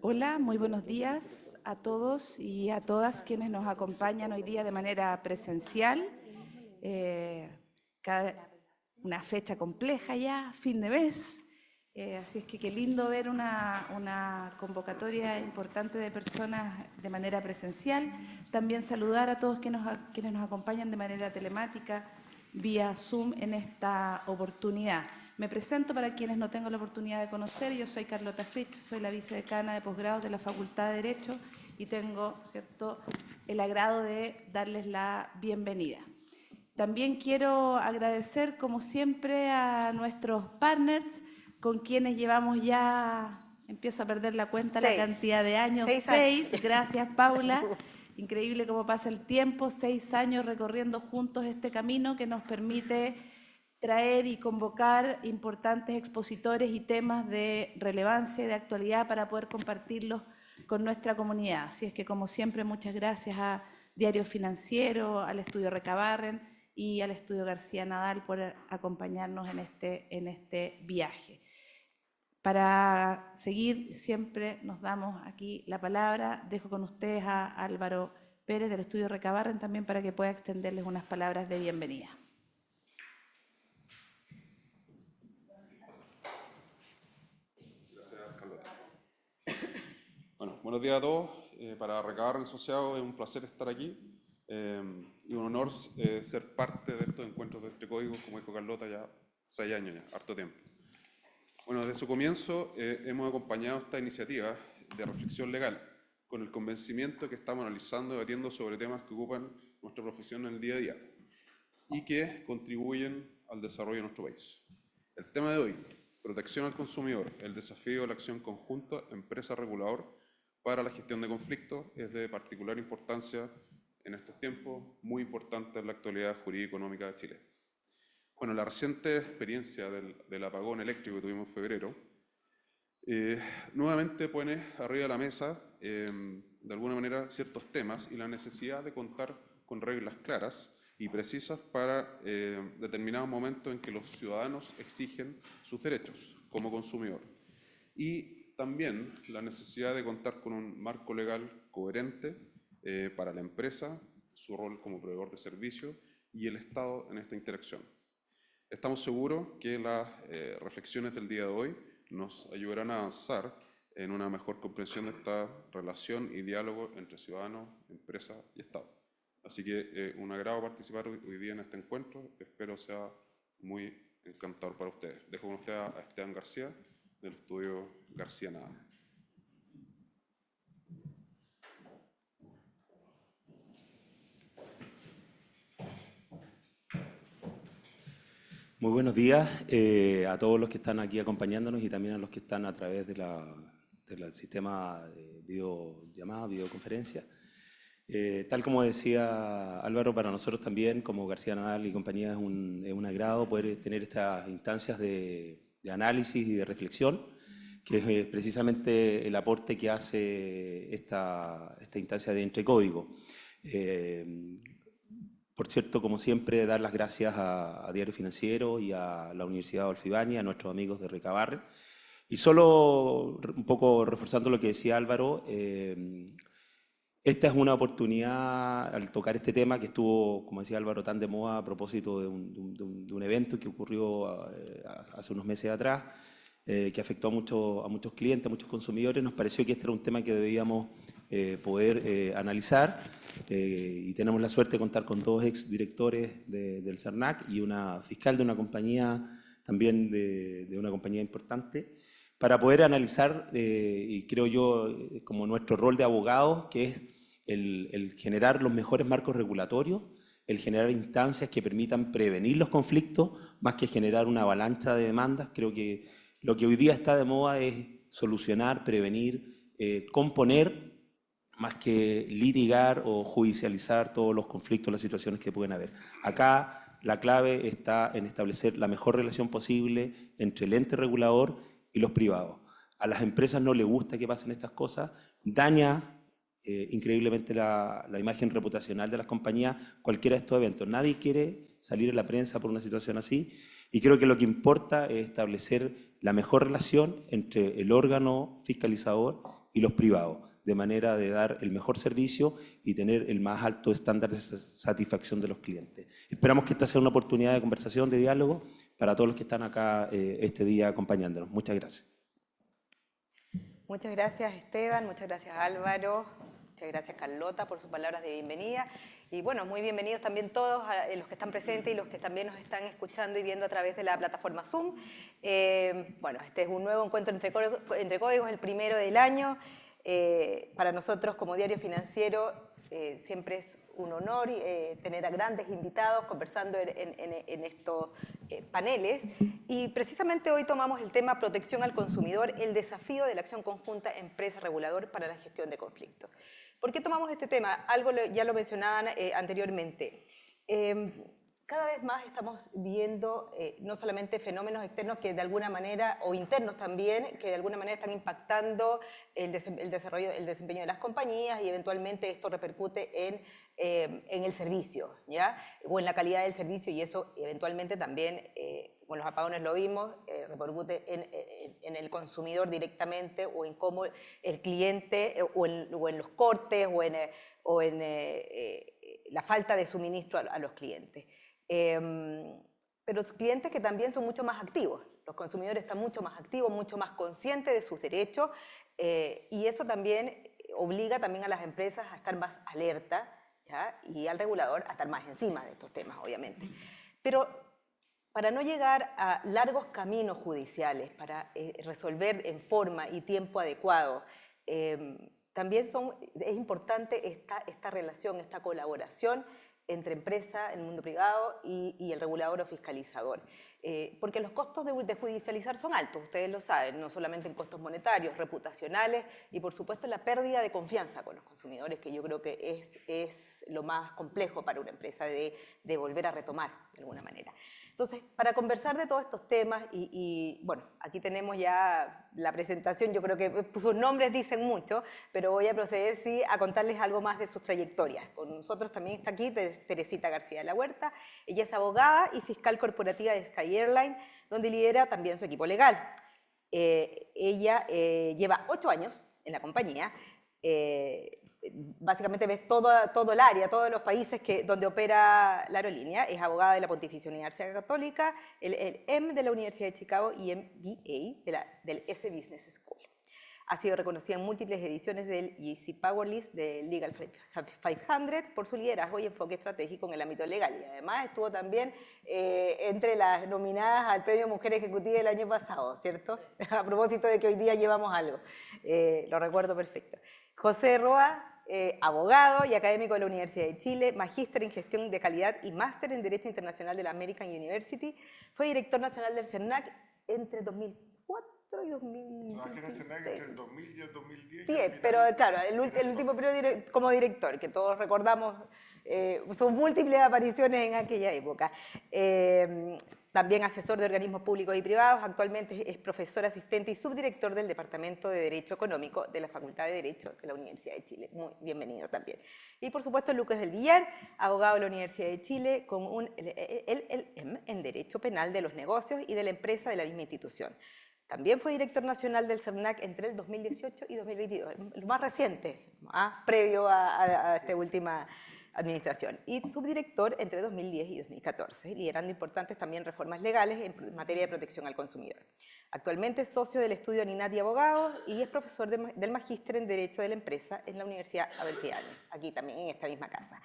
Hola, muy buenos días a todos y a todas quienes nos acompañan hoy día de manera presencial. Eh, cada- una fecha compleja ya, fin de mes. Así es que qué lindo ver una convocatoria importante de personas de manera presencial. También saludar a todos quienes nos acompañan de manera telemática vía Zoom en esta oportunidad. Me presento para quienes no tengo la oportunidad de conocer. Yo soy Carlota Fritsch, soy la vicedecana de posgrados de la Facultad de Derecho y tengo, ¿cierto?, el agrado de darles la bienvenida. También quiero agradecer, como siempre, a nuestros partners con quienes llevamos ya, empiezo a perder la cuenta, la Seis. cantidad de años, 6 años. 6. Gracias, Paula. Increíble cómo pasa el tiempo, 6 años recorriendo juntos este camino que nos permite traer y convocar importantes expositores y temas de relevancia y de actualidad para poder compartirlos con nuestra comunidad. Así es que, como siempre, muchas gracias a Diario Financiero, al Estudio Recabarren y al Estudio García Nadal por acompañarnos en este viaje. Para seguir, siempre nos damos aquí la palabra. Dejo con ustedes a Álvaro Pérez del Estudio Recabarren también para que pueda extenderles unas palabras de bienvenida. Gracias, Carlota. Bueno, buenos días a todos. Para Recabarren Asociados es un placer estar aquí y un honor ser parte de estos encuentros de Entre Códigos, como dijo Carlota, ya 6 años, ya, harto tiempo. Bueno, desde su comienzo hemos acompañado esta iniciativa de reflexión legal con el convencimiento que estamos analizando y debatiendo sobre temas que ocupan nuestra profesión en el día a día y que contribuyen al desarrollo de nuestro país. El tema de hoy, protección al consumidor, el desafío de la acción conjunta empresa-regulador para la gestión de conflictos, es de particular importancia en estos tiempos, muy importante en la actualidad jurídica y económica de Chile. Bueno, la reciente experiencia del apagón eléctrico que tuvimos en febrero nuevamente pone arriba de la mesa, de alguna manera, ciertos temas y la necesidad de contar con reglas claras y precisas para determinados momentos en que los ciudadanos exigen sus derechos como consumidor. Y también la necesidad de contar con un marco legal coherente para la empresa, su rol como proveedor de servicios y el Estado en esta interacción. Estamos seguros que las reflexiones del día de hoy nos ayudarán a avanzar en una mejor comprensión de esta relación y diálogo entre ciudadanos, empresa y Estado. Así que un agrado participar hoy día en este encuentro, espero sea muy encantador para ustedes. Dejo con usted a Esteban García, del Estudio García Nadal. Muy buenos días a todos los que están aquí acompañándonos y también a los que están a través del sistema de videollamada, videoconferencia. Tal como decía Álvaro, para nosotros también, como García Nadal y compañía, es un agrado poder tener estas instancias de análisis y de reflexión, que es precisamente el aporte que hace esta instancia de Entre Códigos. Por cierto, como siempre, dar las gracias a Diario Financiero y a la Universidad de Olfibani, a nuestros amigos de Recabarren. Y solo un poco reforzando lo que decía Álvaro, esta es una oportunidad al tocar este tema que estuvo, como decía Álvaro, tan de moda a propósito de un evento que ocurrió hace unos meses atrás, que afectó a muchos clientes, a muchos consumidores. Nos pareció que este era un tema que debíamos poder analizar. Y tenemos la suerte de contar con dos exdirectores del CERNAC y una fiscal de una compañía, también de una compañía importante, para poder analizar, y creo yo, como nuestro rol de abogados, que es el generar los mejores marcos regulatorios, el generar instancias que permitan prevenir los conflictos, más que generar una avalancha de demandas. Creo que lo que hoy día está de moda es solucionar, prevenir, componer, más que litigar o judicializar todos los conflictos, las situaciones que pueden haber. Acá la clave está en establecer la mejor relación posible entre el ente regulador y los privados. A las empresas no les gusta que pasen estas cosas, daña increíblemente la imagen reputacional de las compañías, cualquiera de estos eventos. Nadie quiere salir en la prensa por una situación así, y creo que lo que importa es establecer la mejor relación entre el órgano fiscalizador y los privados, de manera de dar el mejor servicio y tener el más alto estándar de satisfacción de los clientes. Esperamos que esta sea una oportunidad de conversación, de diálogo, para todos los que están acá este día acompañándonos. Muchas gracias. Muchas gracias, Esteban, muchas gracias, Álvaro, muchas gracias, Carlota, por sus palabras de bienvenida. Y bueno, muy bienvenidos también todos los que están presentes y los que también nos están escuchando y viendo a través de la plataforma Zoom. Bueno, este es un nuevo encuentro entre códigos, el primero del año. Para nosotros, como Diario Financiero, siempre es un honor tener a grandes invitados conversando en estos paneles. Y precisamente hoy tomamos el tema protección al consumidor, el desafío de la acción conjunta empresa-regulador para la gestión de conflictos. ¿Por qué tomamos este tema? Algo ya lo mencionaban anteriormente. Cada vez más estamos viendo no solamente fenómenos externos que de alguna manera, o internos también, que de alguna manera están impactando el desempeño de las compañías y eventualmente esto repercute en el servicio, ¿ya? O en la calidad del servicio, y eso eventualmente también, con los apagones lo vimos, repercute en el consumidor directamente, o en cómo el cliente, o en los cortes, o en la falta de suministro a los clientes. Pero clientes que también son mucho más activos. Los consumidores están mucho más activos, mucho más conscientes de sus derechos, y eso también obliga también a las empresas a estar más alerta, ¿ya? Y al regulador a estar más encima de estos temas, obviamente. Pero para no llegar a largos caminos judiciales, para resolver en forma y tiempo adecuado, también es importante esta relación, esta colaboración entre empresa, el mundo privado y el regulador o fiscalizador. Porque los costos de judicializar son altos, ustedes lo saben, no solamente en costos monetarios, reputacionales y por supuesto la pérdida de confianza con los consumidores, que yo creo que es lo más complejo para una empresa de volver a retomar de alguna manera. Entonces, para conversar de todos estos temas, y bueno, aquí tenemos ya la presentación, yo creo que sus nombres dicen mucho, pero voy a proceder sí, a contarles algo más de sus trayectorias. Con nosotros también está aquí Teresita García de la Huerta, ella es abogada y fiscal corporativa de Sky Airline, donde lidera también su equipo legal. Ella lleva 8 años en la compañía, básicamente ves todo el área, todos los países donde opera la aerolínea. Es abogada de la Pontificia Universidad Católica, el M de la Universidad de Chicago y MBA del S Business School. Ha sido reconocida en múltiples ediciones del JC Power List del Legal 500 por su liderazgo y enfoque estratégico en el ámbito legal. Y además estuvo también entre las nominadas al Premio Mujer Ejecutiva el año pasado, ¿cierto? A propósito de que hoy día llevamos algo. Lo recuerdo perfecto. José Roa, abogado y académico de la Universidad de Chile, magíster en gestión de calidad y máster en Derecho Internacional de la American University. Fue director nacional del CERNAC entre 2004 y 2010. Trabajé en el CERNAC entre el 2000 y el 2010. 10, pero claro, el último periodo como director, que todos recordamos sus múltiples apariciones en aquella época. También asesor de organismos públicos y privados, actualmente es profesor asistente y subdirector del Departamento de Derecho Económico de la Facultad de Derecho de la Universidad de Chile. Muy bienvenido también. Y por supuesto Lucas del Villar, abogado de la Universidad de Chile con un LLM en Derecho Penal de los Negocios y de la Empresa de la misma institución. También fue director nacional del CERNAC entre el 2018 y 2022, lo más reciente, previo a esta última administración, y subdirector entre 2010 y 2014, liderando importantes también reformas legales en materia de protección al consumidor. Actualmente es socio del estudio Aninati Abogados y es profesor del Magíster en Derecho de la Empresa en la Universidad Adolfo Ibáñez, aquí también en esta misma casa.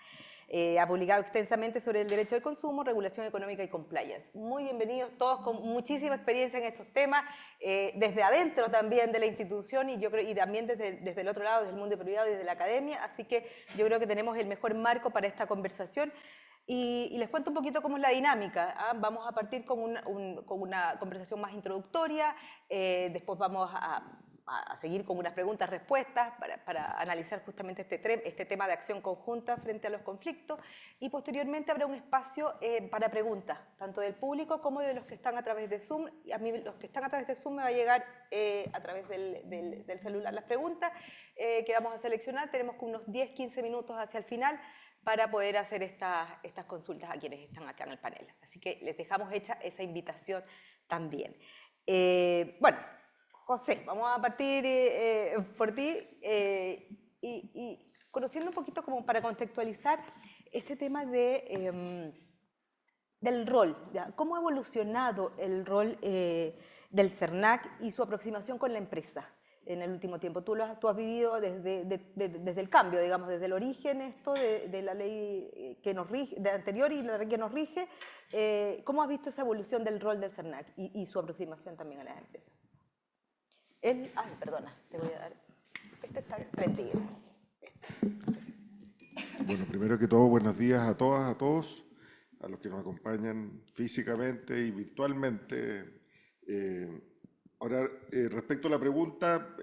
Ha publicado extensamente sobre el derecho del consumo, regulación económica y compliance. Muy bienvenidos todos con muchísima experiencia en estos temas, desde adentro también de la institución y también desde el otro lado, desde el mundo privado y desde la academia, así que yo creo que tenemos el mejor marco para esta conversación. Y les cuento un poquito cómo es la dinámica. Vamos a partir con una conversación más introductoria, después vamos a seguir con unas preguntas-respuestas para analizar justamente este tema de acción conjunta frente a los conflictos, y posteriormente habrá un espacio para preguntas, tanto del público como de los que están a través de Zoom. Y a mí los que están a través de Zoom me va a llegar a través del celular las preguntas que vamos a seleccionar. Tenemos unos 10-15 minutos hacia el final para poder hacer estas consultas a quienes están acá en el panel. Así que les dejamos hecha esa invitación también. Bueno, José, vamos a partir por ti y conociendo un poquito como para contextualizar este tema de, del rol, ¿ya? ¿Cómo ha evolucionado el rol del CERNAC y su aproximación con la empresa en el último tiempo? Tú has vivido desde el cambio, digamos, desde el origen esto de la ley que nos rige, de anterior y la ley que nos rige. ¿Cómo has visto esa evolución del rol del CERNAC y su aproximación también a las empresas? Ay, perdona, te voy a dar. Este está prendido. Bueno, primero que todo, buenos días a todas, a todos, a los que nos acompañan físicamente y virtualmente. Ahora, respecto a la pregunta,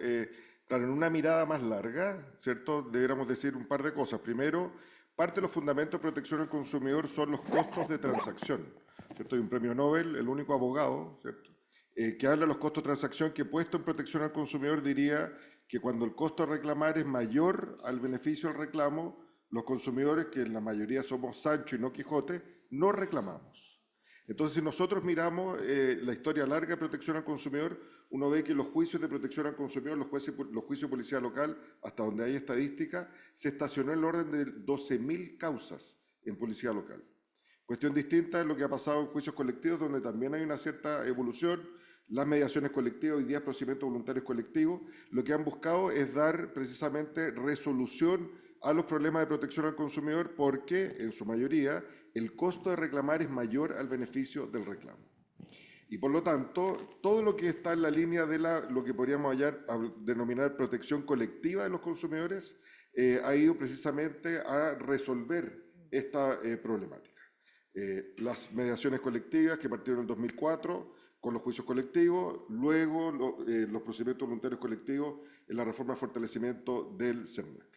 claro, en una mirada más larga, ¿cierto? Deberíamos decir un par de cosas. Primero, parte de los fundamentos de protección al consumidor son los costos de transacción, ¿cierto? Hay un premio Nobel, el único abogado, ¿cierto?, que habla de los costos de transacción, que puesto en protección al consumidor diría que cuando el costo de reclamar es mayor al beneficio del reclamo, los consumidores, que en la mayoría somos Sancho y no Quijote, no reclamamos. Entonces, si nosotros miramos la historia larga de protección al consumidor, uno ve que los juicios de protección al consumidor, los juicios de policía local, hasta donde hay estadística, se estacionó en el orden de 12.000 causas en policía local. Cuestión distinta es lo que ha pasado en juicios colectivos, donde también hay una cierta evolución. Las mediaciones colectivas, hoy día procedimientos voluntarios colectivos, lo que han buscado es dar precisamente resolución a los problemas de protección al consumidor porque, en su mayoría, el costo de reclamar es mayor al beneficio del reclamo. Y por lo tanto, todo lo que está en la línea de lo que podríamos denominar protección colectiva de los consumidores ha ido precisamente a resolver esta problemática. Las mediaciones colectivas que partieron en el 2004, con los juicios colectivos, luego los procedimientos voluntarios colectivos en la reforma de fortalecimiento del CERNAC.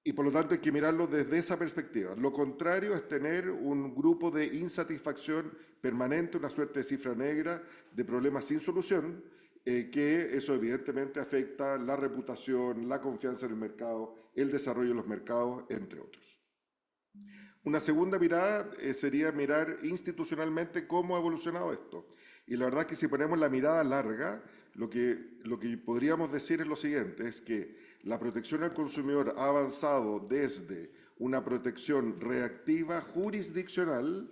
Y por lo tanto hay que mirarlo desde esa perspectiva. Lo contrario es tener un grupo de insatisfacción permanente, una suerte de cifra negra de problemas sin solución, que eso evidentemente afecta la reputación, la confianza en el mercado, el desarrollo de los mercados, entre otros. Una segunda mirada sería mirar institucionalmente cómo ha evolucionado esto. Y la verdad es que si ponemos la mirada larga, lo que podríamos decir es lo siguiente, es que la protección al consumidor ha avanzado desde una protección reactiva jurisdiccional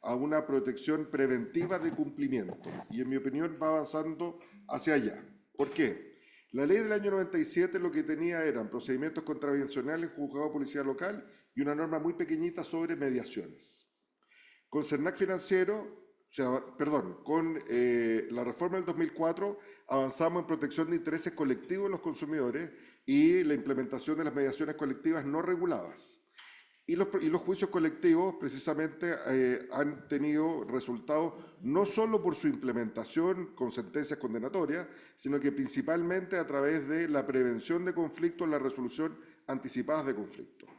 a una protección preventiva de cumplimiento. Y en mi opinión va avanzando hacia allá. ¿Por qué? La ley del año 97 lo que tenía eran procedimientos contravencionales, juzgado de policía local y una norma muy pequeñita sobre mediaciones. Con CERNAC Financiero, con la reforma del 2004 avanzamos en protección de intereses colectivos de los consumidores y la implementación de las mediaciones colectivas no reguladas. Y los juicios colectivos precisamente han tenido resultados no solo por su implementación con sentencias condenatorias, sino que principalmente a través de la prevención de conflictos, la resolución anticipada de conflictos.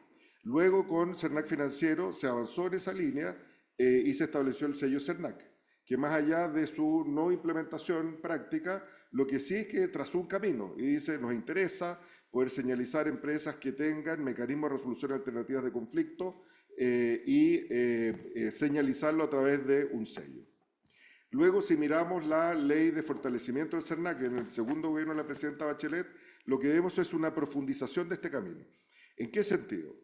Luego con CERNAC Financiero se avanzó en esa línea y se estableció el sello CERNAC, que más allá de su no implementación práctica, lo que sí es que trazó un camino y dice, nos interesa poder señalizar empresas que tengan mecanismos de resolución alternativas de conflicto y señalizarlo a través de un sello. Luego, si miramos la ley de fortalecimiento del CERNAC, en el segundo gobierno de la presidenta Bachelet, lo que vemos es una profundización de este camino. ¿En qué sentido?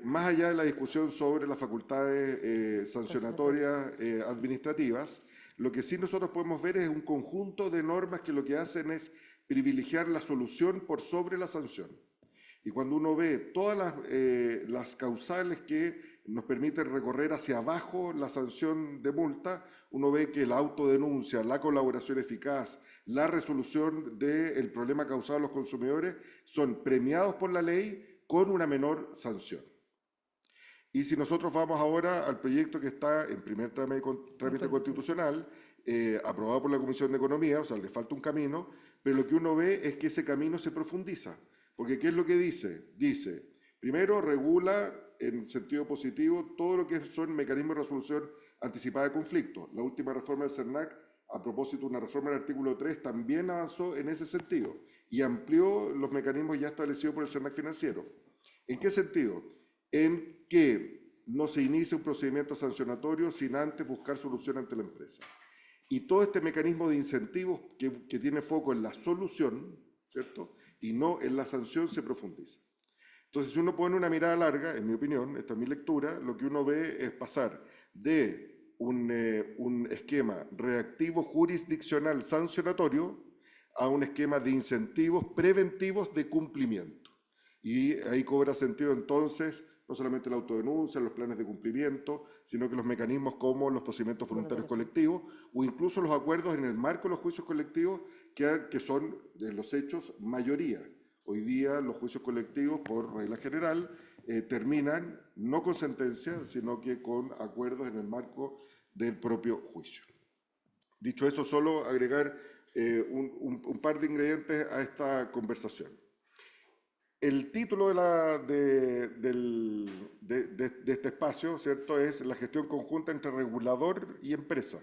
Más allá de la discusión sobre las facultades sancionatorias administrativas, lo que sí nosotros podemos ver es un conjunto de normas que lo que hacen es privilegiar la solución por sobre la sanción. Y cuando uno ve todas las causales que nos permiten recorrer hacia abajo la sanción de multa, uno ve que la autodenuncia, la colaboración eficaz, la resolución del problema causado a los consumidores son premiados por la ley con una menor sanción. Y si nosotros vamos ahora al proyecto que está en primer trámite constitucional, aprobado por la Comisión de Economía, o sea, le falta un camino, pero lo que uno ve es que ese camino se profundiza. Porque ¿qué es lo que dice? Dice, primero regula en sentido positivo todo lo que son mecanismos de resolución anticipada de conflictos. La última reforma del CERNAC, a propósito de una reforma del artículo 3, también avanzó en ese sentido y amplió los mecanismos ya establecidos por el CERNAC Financiero. ¿En qué sentido? En que no se inicie un procedimiento sancionatorio sin antes buscar solución ante la empresa. Y todo este mecanismo de incentivos que tiene foco en la solución, ¿cierto? Y no en la sanción se profundiza. Entonces, si uno pone una mirada larga, en mi opinión, esta es mi lectura, lo que uno ve es pasar de un esquema reactivo jurisdiccional sancionatorio a un esquema de incentivos preventivos de cumplimiento. Y ahí cobra sentido entonces no solamente la autodenuncia, los planes de cumplimiento, sino que los mecanismos como los procedimientos voluntarios colectivos o incluso los acuerdos en el marco de los juicios colectivos que son de los hechos mayoría. Hoy día los juicios colectivos, por regla general, terminan no con sentencia, sino que con acuerdos en el marco del propio juicio. Dicho eso, solo agregar un par de ingredientes a esta conversación. El título de este espacio, ¿cierto?, es la gestión conjunta entre regulador y empresa.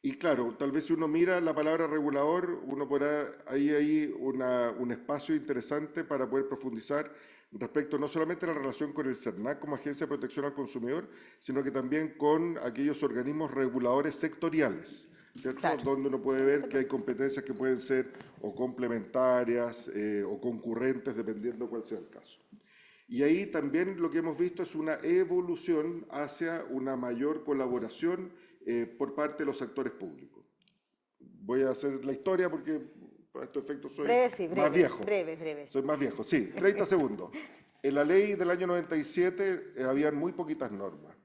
Y claro, tal vez si uno mira la palabra regulador, uno podrá, ahí hay un espacio interesante para poder profundizar respecto no solamente a la relación con el CERNAC como Agencia de Protección al Consumidor, sino que también con aquellos organismos reguladores sectoriales, ¿cierto? Claro. Donde uno puede ver que hay competencias que pueden ser o complementarias o concurrentes, dependiendo cuál sea el caso. Y ahí también lo que hemos visto es una evolución hacia una mayor colaboración por parte de los actores públicos. Voy a hacer la historia porque para estos efectos soy más viejo. Breve. Soy más viejo, sí, 30 segundos. En la ley del año 97 habían muy poquitas normas.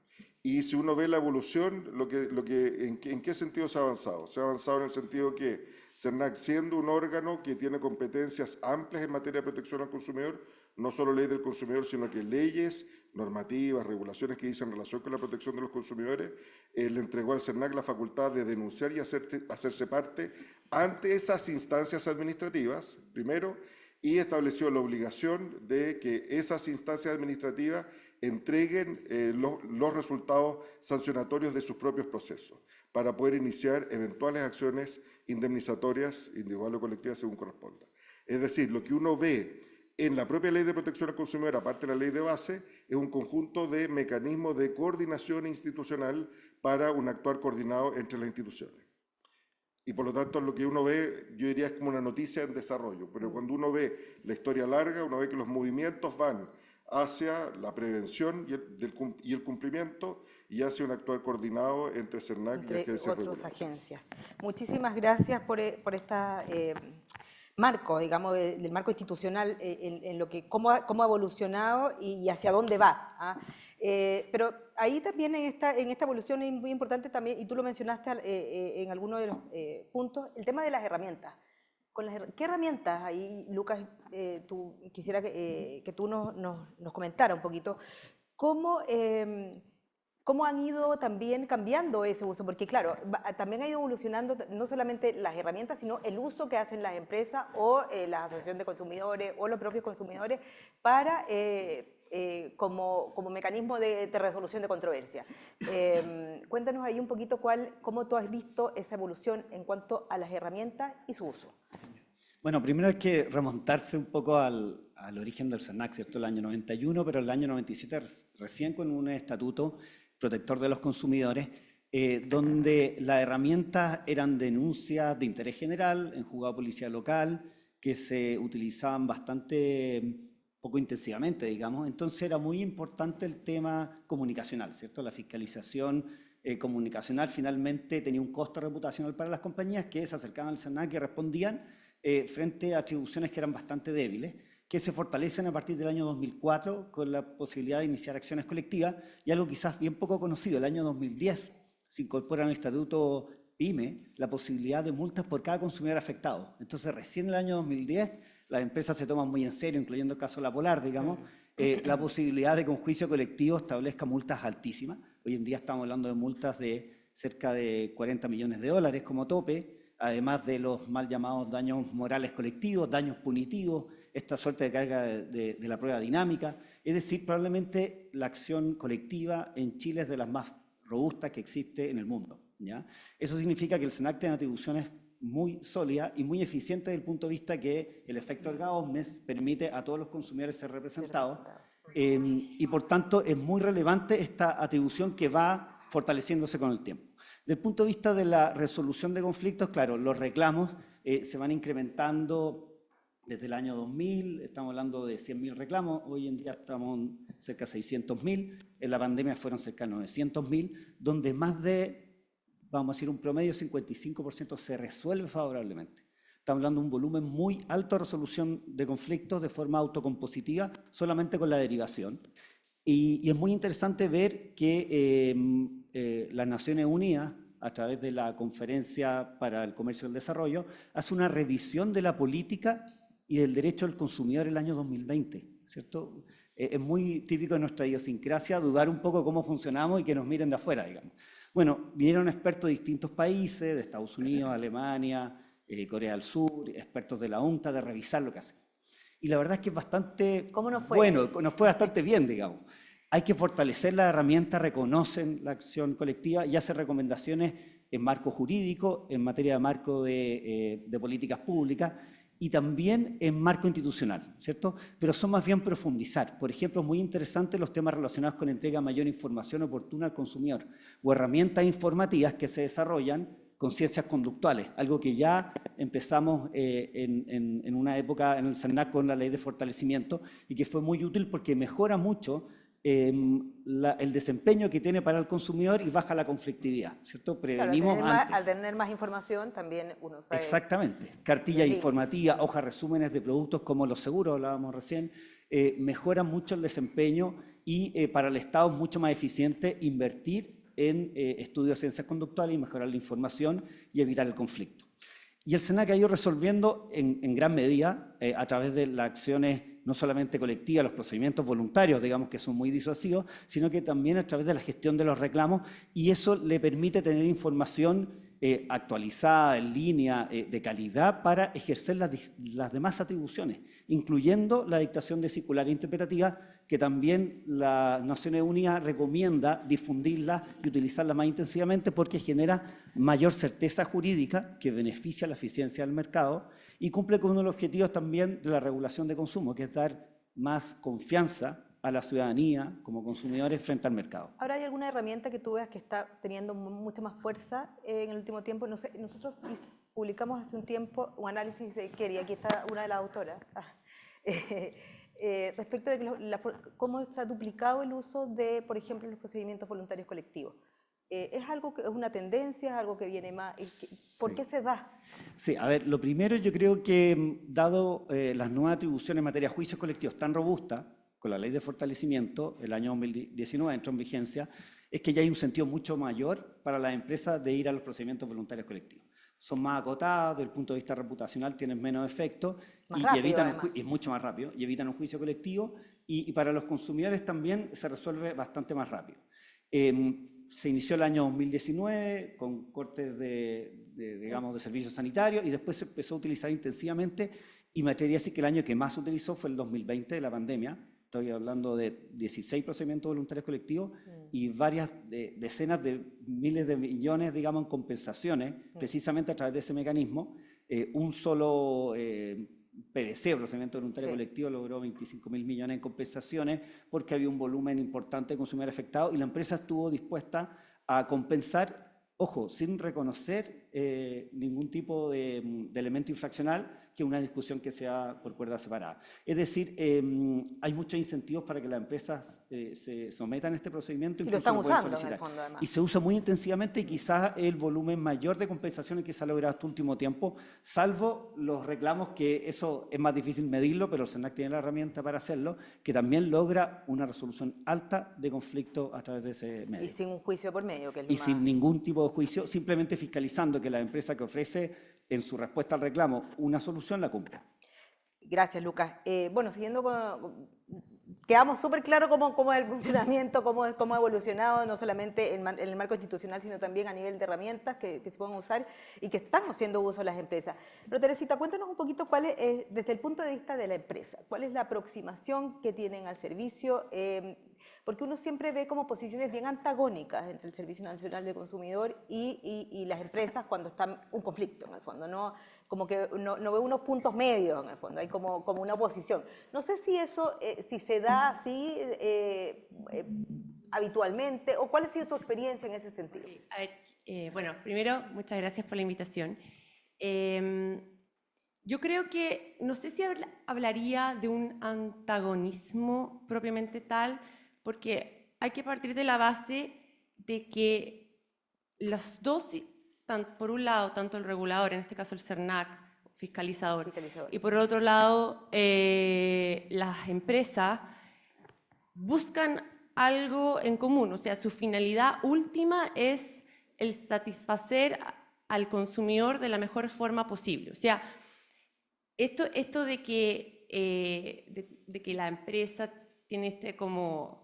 Y si uno ve la evolución, ¿en qué sentido se ha avanzado? Se ha avanzado en el sentido que CERNAC, siendo un órgano que tiene competencias amplias en materia de protección al consumidor, no solo ley del consumidor, sino que leyes, normativas, regulaciones que dicen relación con la protección de los consumidores, le entregó al CERNAC la facultad de denunciar y hacerse parte ante esas instancias administrativas, primero, y estableció la obligación de que esas instancias administrativas entreguen los resultados sancionatorios de sus propios procesos para poder iniciar eventuales acciones indemnizatorias, individuales o colectivas, según corresponda. Es decir, lo que uno ve en la propia Ley de Protección al Consumidor, aparte de la ley de base, es un conjunto de mecanismos de coordinación institucional para un actuar coordinado entre las instituciones. Y por lo tanto, lo que uno ve, yo diría, es como una noticia en desarrollo, pero cuando uno ve la historia larga, uno ve que los movimientos van hacia la prevención y el cumplimiento y hacia un actuar coordinado entre CERNAC y agencias otras agencias. Muchísimas gracias por esta marco, digamos, del marco institucional en lo que cómo ha evolucionado y hacia dónde va. ¿Ah? Pero ahí también en esta evolución es muy importante también, y tú lo mencionaste en alguno de los puntos, el tema de las herramientas. ¿Qué herramientas ahí, Lucas, quisiera que tú nos comentara un poquito? ¿Cómo han ido también cambiando ese uso? Porque claro, también ha ido evolucionando no solamente las herramientas, sino el uso que hacen las empresas o las asociaciones de consumidores o los propios consumidores para, como mecanismo de resolución de controversia. Cuéntanos ahí un poquito cómo tú has visto esa evolución en cuanto a las herramientas y su uso. Bueno, primero hay que remontarse un poco al origen del CERNAC, ¿cierto? El año 91, pero el año 97 recién con un estatuto protector de los consumidores, donde las herramientas eran denuncias de interés general en juzgado de policía local, que se utilizaban bastante poco intensivamente, digamos. Entonces era muy importante el tema comunicacional, ¿cierto? La fiscalización comunicacional finalmente tenía un costo reputacional para las compañías que se acercaban al CERNAC y respondían frente a atribuciones que eran bastante débiles, que se fortalecen a partir del año 2004 con la posibilidad de iniciar acciones colectivas, y algo quizás bien poco conocido, el año 2010 se incorpora en el Estatuto PYME la posibilidad de multas por cada consumidor afectado. Entonces recién en el año 2010 las empresas se toman muy en serio, incluyendo el caso de La Polar, digamos, la posibilidad de que un juicio colectivo establezca multas altísimas. Hoy en día estamos hablando de multas de cerca de 40 millones de dólares como tope, además de los mal llamados daños morales colectivos, daños punitivos, esta suerte de carga de la prueba dinámica. Es decir, probablemente la acción colectiva en Chile es de las más robustas que existe en el mundo, ¿ya? Eso significa que el CERNAC tiene atribuciones muy sólidas y muy eficientes desde el punto de vista que el efecto erga omnes permite a todos los consumidores ser representados y por tanto es muy relevante esta atribución que va fortaleciéndose con el tiempo. Desde el punto de vista de la resolución de conflictos, claro, los reclamos se van incrementando desde el año 2000, estamos hablando de 100.000 reclamos, hoy en día estamos cerca de 600.000, en la pandemia fueron cerca de 900.000, donde más de, vamos a decir, un promedio 55% se resuelve favorablemente. Estamos hablando de un volumen muy alto de resolución de conflictos de forma autocompositiva, solamente con la derivación. Y es muy interesante ver que las Naciones Unidas, a través de la Conferencia para el Comercio y el Desarrollo, hace una revisión de la política y del derecho del consumidor el año 2020, ¿cierto? Es muy típico de nuestra idiosincrasia dudar un poco cómo funcionamos y que nos miren de afuera, digamos. Bueno, vinieron expertos de distintos países, de Estados Unidos, Alemania, Corea del Sur, expertos de la UNCTAD, de revisar lo que hacen. Y la verdad es que es bastante ¿Cómo nos fue? bueno, nos fue bastante bien, digamos. Hay que fortalecer las herramientas, reconocen la acción colectiva y hacen recomendaciones en marco jurídico, en materia de marco de políticas públicas y también en marco institucional, ¿cierto? Pero son más bien profundizar. Por ejemplo, es muy interesante los temas relacionados con entrega de mayor información oportuna al consumidor o herramientas informativas que se desarrollan con ciencias conductuales, algo que ya empezamos en una época en el CERNAC con la ley de fortalecimiento y que fue muy útil porque mejora mucho el desempeño que tiene para el consumidor y baja la conflictividad, ¿cierto? Prevenimos antes. Al tener más información también uno sabe. Exactamente. Cartillas informativas, hojas resúmenes de productos como los seguros, hablábamos recién, mejoran mucho el desempeño y para el Estado es mucho más eficiente invertir en estudios de ciencias conductuales y mejorar la información y evitar el conflicto. Y el SENAC ha ido resolviendo en gran medida a través de las acciones no solamente colectivas, los procedimientos voluntarios, digamos que son muy disuasivos, sino que también a través de la gestión de los reclamos y eso le permite tener información actualizada, en línea, de calidad para ejercer las demás atribuciones, incluyendo la dictación de circulares interpretativas que también las Naciones Unidas recomienda difundirla y utilizarla más intensivamente porque genera mayor certeza jurídica que beneficia la eficiencia del mercado y cumple con uno de los objetivos también de la regulación de consumo, que es dar más confianza a la ciudadanía como consumidores frente al mercado. ¿Ahora hay alguna herramienta que tú veas que está teniendo mucha más fuerza en el último tiempo? No sé, nosotros publicamos hace un tiempo un análisis de Kerry, aquí está una de las autoras, respecto de cómo se ha duplicado el uso de, por ejemplo, los procedimientos voluntarios colectivos. ¿Es algo que es una tendencia, es algo que viene más? ¿Por qué se da? Sí, a ver, lo primero yo creo que dado las nuevas atribuciones en materia de juicios colectivos tan robustas, con la ley de fortalecimiento, el año 2019 entró en vigencia, es que ya hay un sentido mucho mayor para las empresas de ir a los procedimientos voluntarios colectivos. Son más acotados, desde el punto de vista reputacional tienen menos efecto y evitan es mucho más rápido, y evitan un juicio colectivo y para los consumidores también se resuelve bastante más rápido. Se inició el año 2019 con cortes digamos, de servicios sanitarios y después se empezó a utilizar intensivamente y me atrevería a decir que el año que más se utilizó fue el 2020 de la pandemia. Estoy hablando de 16 procedimientos voluntarios colectivos y varias decenas de miles de millones, digamos, en compensaciones, precisamente a través de ese mecanismo. Un solo PVC, procedimiento voluntario colectivo, logró 25.000 millones en compensaciones porque había un volumen importante de consumidores afectados y la empresa estuvo dispuesta a compensar, ojo, sin reconocer ningún tipo de elemento infraccional, que una discusión que sea por cuerda separada. Es decir, hay muchos incentivos para que las empresas se sometan a este procedimiento. Y lo están usando en el fondo, además. Y se usa muy intensivamente y quizás el volumen mayor de compensaciones que se ha logrado este último tiempo, salvo los reclamos que eso es más difícil medirlo, pero el SENAC tiene la herramienta para hacerlo, que también logra una resolución alta de conflicto a través de ese medio. Y sin un juicio por medio, que es lo y más... sin ningún tipo de juicio, simplemente fiscalizando que la empresa que ofrece en su respuesta al reclamo una solución la cumple. Gracias, Lucas. Bueno, siguiendo con... Quedamos súper claro cómo es el funcionamiento, cómo ha evolucionado, no solamente en el marco institucional, sino también a nivel de herramientas que se pueden usar y que están haciendo uso las empresas. Pero Teresita, cuéntanos un poquito cuál es, desde el punto de vista de la empresa, cuál es la aproximación que tienen al servicio, porque uno siempre ve como posiciones bien antagónicas entre el Servicio Nacional de Consumidor y las empresas cuando están un conflicto, en el fondo, ¿no? Como que no ve unos puntos medios, en el fondo, hay como una oposición. No sé si eso, si se da así habitualmente? ¿O cuál ha sido tu experiencia en ese sentido? A ver, bueno, primero, muchas gracias por la invitación. Yo creo que, no sé si hablaría de un antagonismo propiamente tal, porque hay que partir de la base de que los dos, por un lado, tanto el regulador, en este caso el CERNAC, fiscalizador, y por otro lado, las empresas buscan algo en común, o sea, su finalidad última es el satisfacer al consumidor de la mejor forma posible. O sea, esto de que la empresa tiene como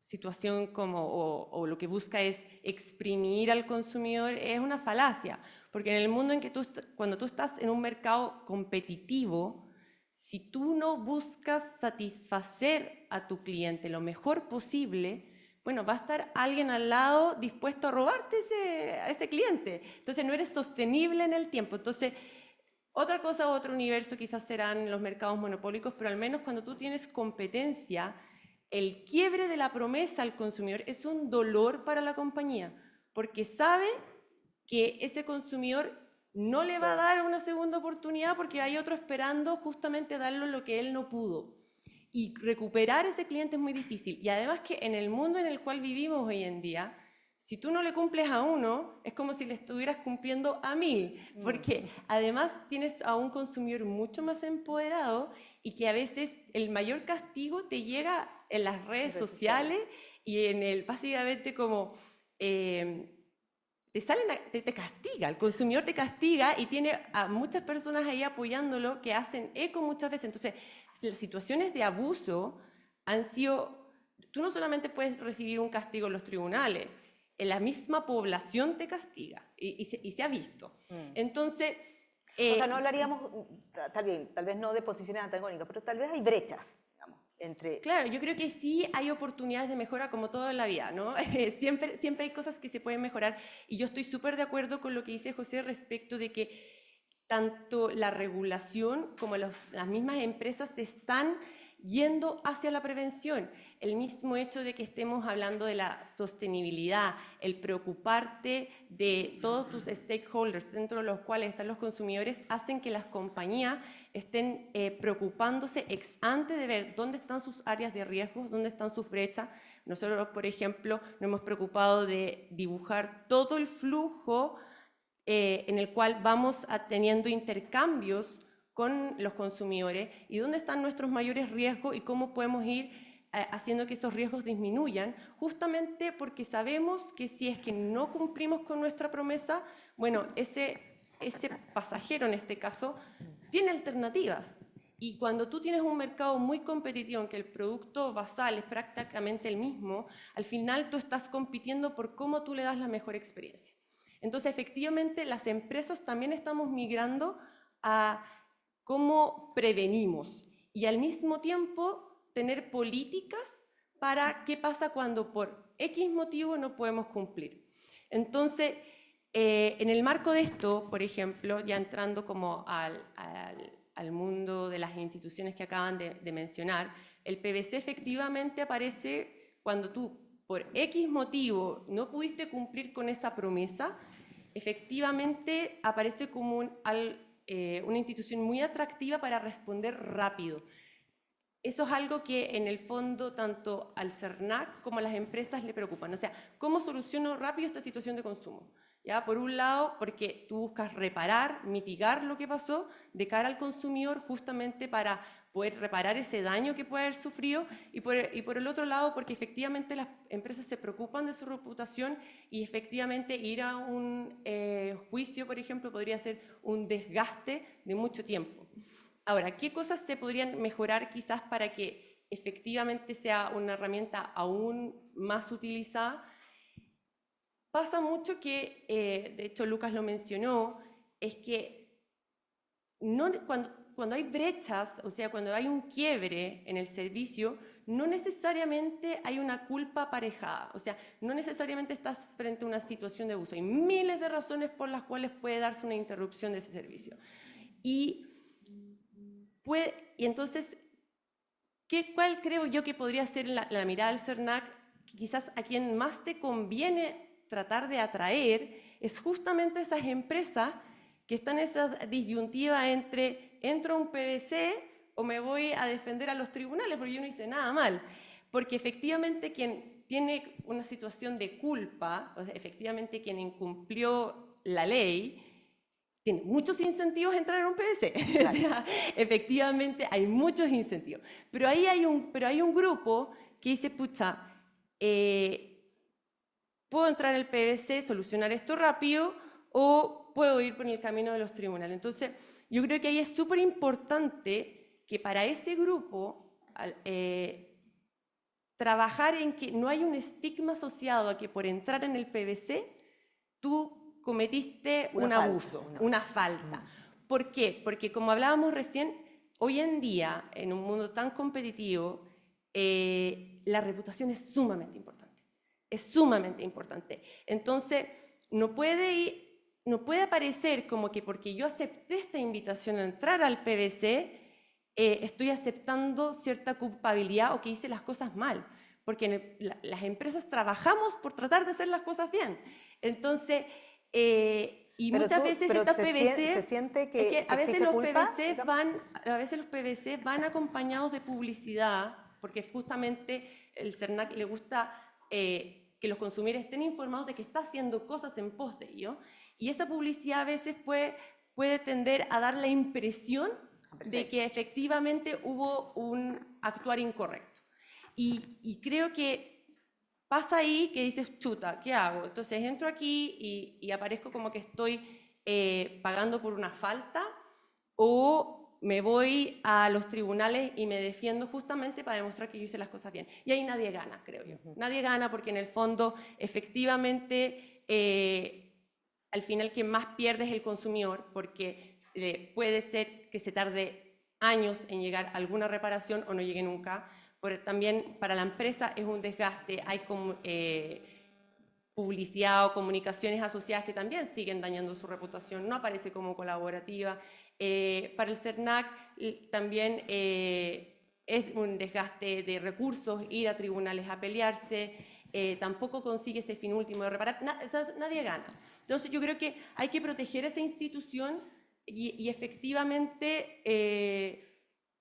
situación o lo que busca es exprimir al consumidor es una falacia, porque en el mundo en que cuando tú estás en un mercado competitivo, si tú no buscas satisfacer a tu cliente lo mejor posible, bueno, va a estar alguien al lado dispuesto a robarte a ese cliente. Entonces no eres sostenible en el tiempo. Entonces, otra cosa, otro universo quizás serán los mercados monopólicos, pero al menos cuando tú tienes competencia, el quiebre de la promesa al consumidor es un dolor para la compañía, porque sabe que ese consumidor no le va a dar una segunda oportunidad porque hay otro esperando justamente darle lo que él no pudo. Y recuperar ese cliente es muy difícil. Y además que en el mundo en el cual vivimos hoy en día, si tú no le cumples a uno, es como si le estuvieras cumpliendo a 1000, porque además tienes a un consumidor mucho más empoderado y que a veces el mayor castigo te llega en las redes sociales y en el básicamente como te castiga, el consumidor te castiga y tiene a muchas personas ahí apoyándolo que hacen eco muchas veces. Entonces, las situaciones de abuso han sido, tú no solamente puedes recibir un castigo en los tribunales, la misma población te castiga y se ha visto. Entonces... o sea, no hablaríamos, tal vez no de posiciones antagónicas, pero tal vez hay brechas, digamos, entre... Claro, yo creo que sí hay oportunidades de mejora como todo en la vida, ¿no? Siempre hay cosas que se pueden mejorar y yo estoy súper de acuerdo con lo que dice José respecto de que tanto la regulación como las mismas empresas se están yendo hacia la prevención. El mismo hecho de que estemos hablando de la sostenibilidad, el preocuparte de todos tus stakeholders, dentro de los cuales están los consumidores, hacen que las compañías estén preocupándose ex ante de ver dónde están sus áreas de riesgo, dónde están sus brechas. Nosotros, por ejemplo, nos hemos preocupado de dibujar todo el flujo en el cual vamos teniendo intercambios con los consumidores y dónde están nuestros mayores riesgos y cómo podemos ir haciendo que esos riesgos disminuyan, justamente porque sabemos que si es que no cumplimos con nuestra promesa, bueno, ese pasajero en este caso tiene alternativas. Y cuando tú tienes un mercado muy competitivo en que el producto basal es prácticamente el mismo, al final tú estás compitiendo por cómo tú le das la mejor experiencia. Entonces, efectivamente, las empresas también estamos migrando a cómo prevenimos y al mismo tiempo tener políticas para qué pasa cuando por X motivo no podemos cumplir. Entonces, en el marco de esto, por ejemplo, ya entrando como al mundo de las instituciones que acaban de mencionar, el PVC efectivamente aparece cuando tú por X motivo no pudiste cumplir con esa promesa, efectivamente aparece como una institución muy atractiva para responder rápido. Eso es algo que en el fondo tanto al CERNAC como a las empresas le preocupan. O sea, ¿cómo soluciono rápido esta situación de consumo? ¿Ya? Por un lado, porque tú buscas reparar, mitigar lo que pasó de cara al consumidor justamente para poder reparar ese daño que puede haber sufrido y por el otro lado, porque efectivamente las empresas se preocupan de su reputación y efectivamente ir a un juicio, por ejemplo, podría ser un desgaste de mucho tiempo. Ahora, ¿qué cosas se podrían mejorar quizás para que efectivamente sea una herramienta aún más utilizada? Pasa mucho que, de hecho Lucas lo mencionó, es que cuando hay brechas, o sea, cuando hay un quiebre en el servicio, no necesariamente hay una culpa aparejada, o sea, no necesariamente estás frente a una situación de abuso. Hay miles de razones por las cuales puede darse una interrupción de ese servicio. Y entonces, ¿cuál creo yo que podría ser la mirada del CERNAC quizás a quien más te conviene tratar de atraer es justamente esas empresas que están en esa disyuntiva entre entro a un PVC o me voy a defender a los tribunales porque yo no hice nada mal. Porque efectivamente quien tiene una situación de culpa, o sea, efectivamente quien incumplió la ley, tiene muchos incentivos a entrar en un PVC. O sea, efectivamente hay muchos incentivos. Pero ahí hay un grupo que dice, pucha, puedo entrar en el PVC, solucionar esto rápido, o puedo ir por el camino de los tribunales. Entonces, yo creo que ahí es súper importante que para ese grupo trabajar en que no hay un estigma asociado a que por entrar en el PVC tú cometiste un abuso, una falta. ¿Por qué? Porque como hablábamos recién, hoy en día, en un mundo tan competitivo, la reputación es sumamente importante. Es sumamente importante. Entonces, no puede aparecer como que porque yo acepté esta invitación a entrar al PVC, estoy aceptando cierta culpabilidad o que hice las cosas mal, porque las empresas trabajamos por tratar de hacer las cosas bien. Entonces, y Pero muchas veces estas PVC, ¿se siente es que a veces existe los culpa, PVC digamos? van acompañados de publicidad, porque justamente el CERNAC le gusta que los consumidores estén informados de que está haciendo cosas en pos de ello, y esa publicidad a veces puede tender a dar la impresión de que efectivamente hubo un actuar incorrecto. Y creo que pasa ahí que dices, chuta, ¿qué hago? Entonces entro aquí y aparezco como que estoy pagando por una falta, o me voy a los tribunales y me defiendo justamente para demostrar que yo hice las cosas bien. Y ahí nadie gana, creo yo. Nadie gana porque en el fondo, efectivamente, al final quien más pierde es el consumidor, porque puede ser que se tarde años en llegar a alguna reparación o no llegue nunca. También para la empresa es un desgaste, hay como, publicidad o comunicaciones asociadas que también siguen dañando su reputación, no aparece como colaborativa. Para el CERNAC también es un desgaste de recursos, ir a tribunales a pelearse, tampoco consigue ese fin último de reparar, nadie gana. Entonces yo creo que hay que proteger esa institución y efectivamente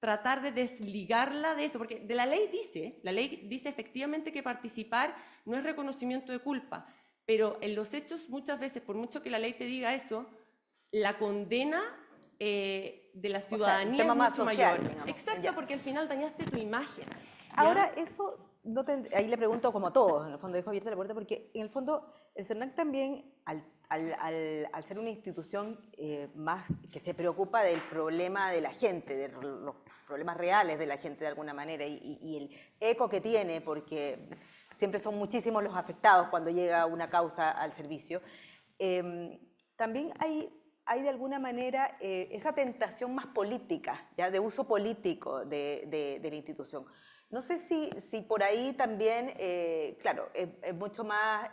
tratar de desligarla de eso, porque la ley dice efectivamente que participar no es reconocimiento de culpa, pero en los hechos muchas veces, por mucho que la ley te diga eso, la condena de la ciudadanía es mucho mayor. Digamos. Exacto, Ya. porque al final dañaste tu imagen. ¿Ya? Ahora, eso, ahí le pregunto como a todos, en el fondo dejo abierta la puerta, porque en el fondo el CERNAC también, al ser una institución más que se preocupa del problema de la gente, de los problemas reales de la gente de alguna manera, y el eco que tiene, porque siempre son muchísimos los afectados cuando llega una causa al servicio, también hay de alguna manera esa tentación más política, ¿ya? De uso político de la institución. No sé si por ahí también, claro, es mucho más,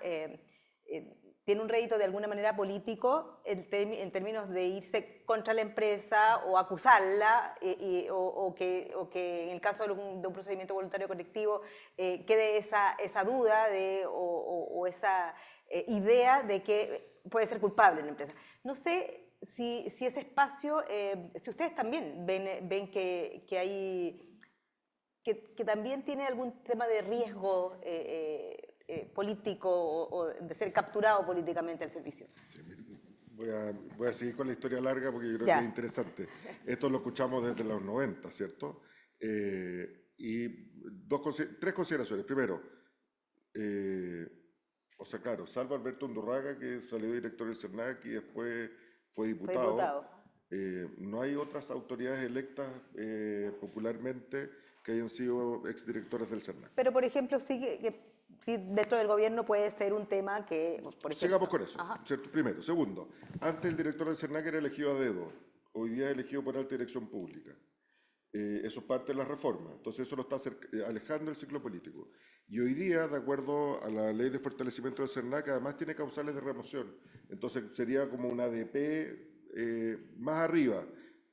tiene un rédito de alguna manera político en términos de irse contra la empresa o acusarla, o que en el caso de un procedimiento voluntario colectivo quede esa duda o esa idea de que puede ser culpable la empresa. No sé si ese espacio, si ustedes también ven que hay, que también tiene algún tema de riesgo político o de ser capturado políticamente al servicio. Sí, voy a seguir con la historia larga porque yo creo que es interesante. Esto lo escuchamos desde los 90, ¿cierto? Y tres consideraciones. Primero, o sea, claro, salvo Alberto Undurraga, que salió director del CERNAC y después fue diputado. No hay otras autoridades electas popularmente que hayan sido exdirectores del CERNAC. Pero, por ejemplo, sí dentro del gobierno puede ser un tema que, por ejemplo... Sigamos con eso, ¿cierto? Primero. Segundo, antes el director del CERNAC era elegido a dedo, hoy día es elegido por alta dirección pública. Eso es parte de la reforma, entonces eso lo está alejando del ciclo político. Y hoy día, de acuerdo a la ley de fortalecimiento del CERNAC, además tiene causales de remoción, entonces sería como una ADP más arriba,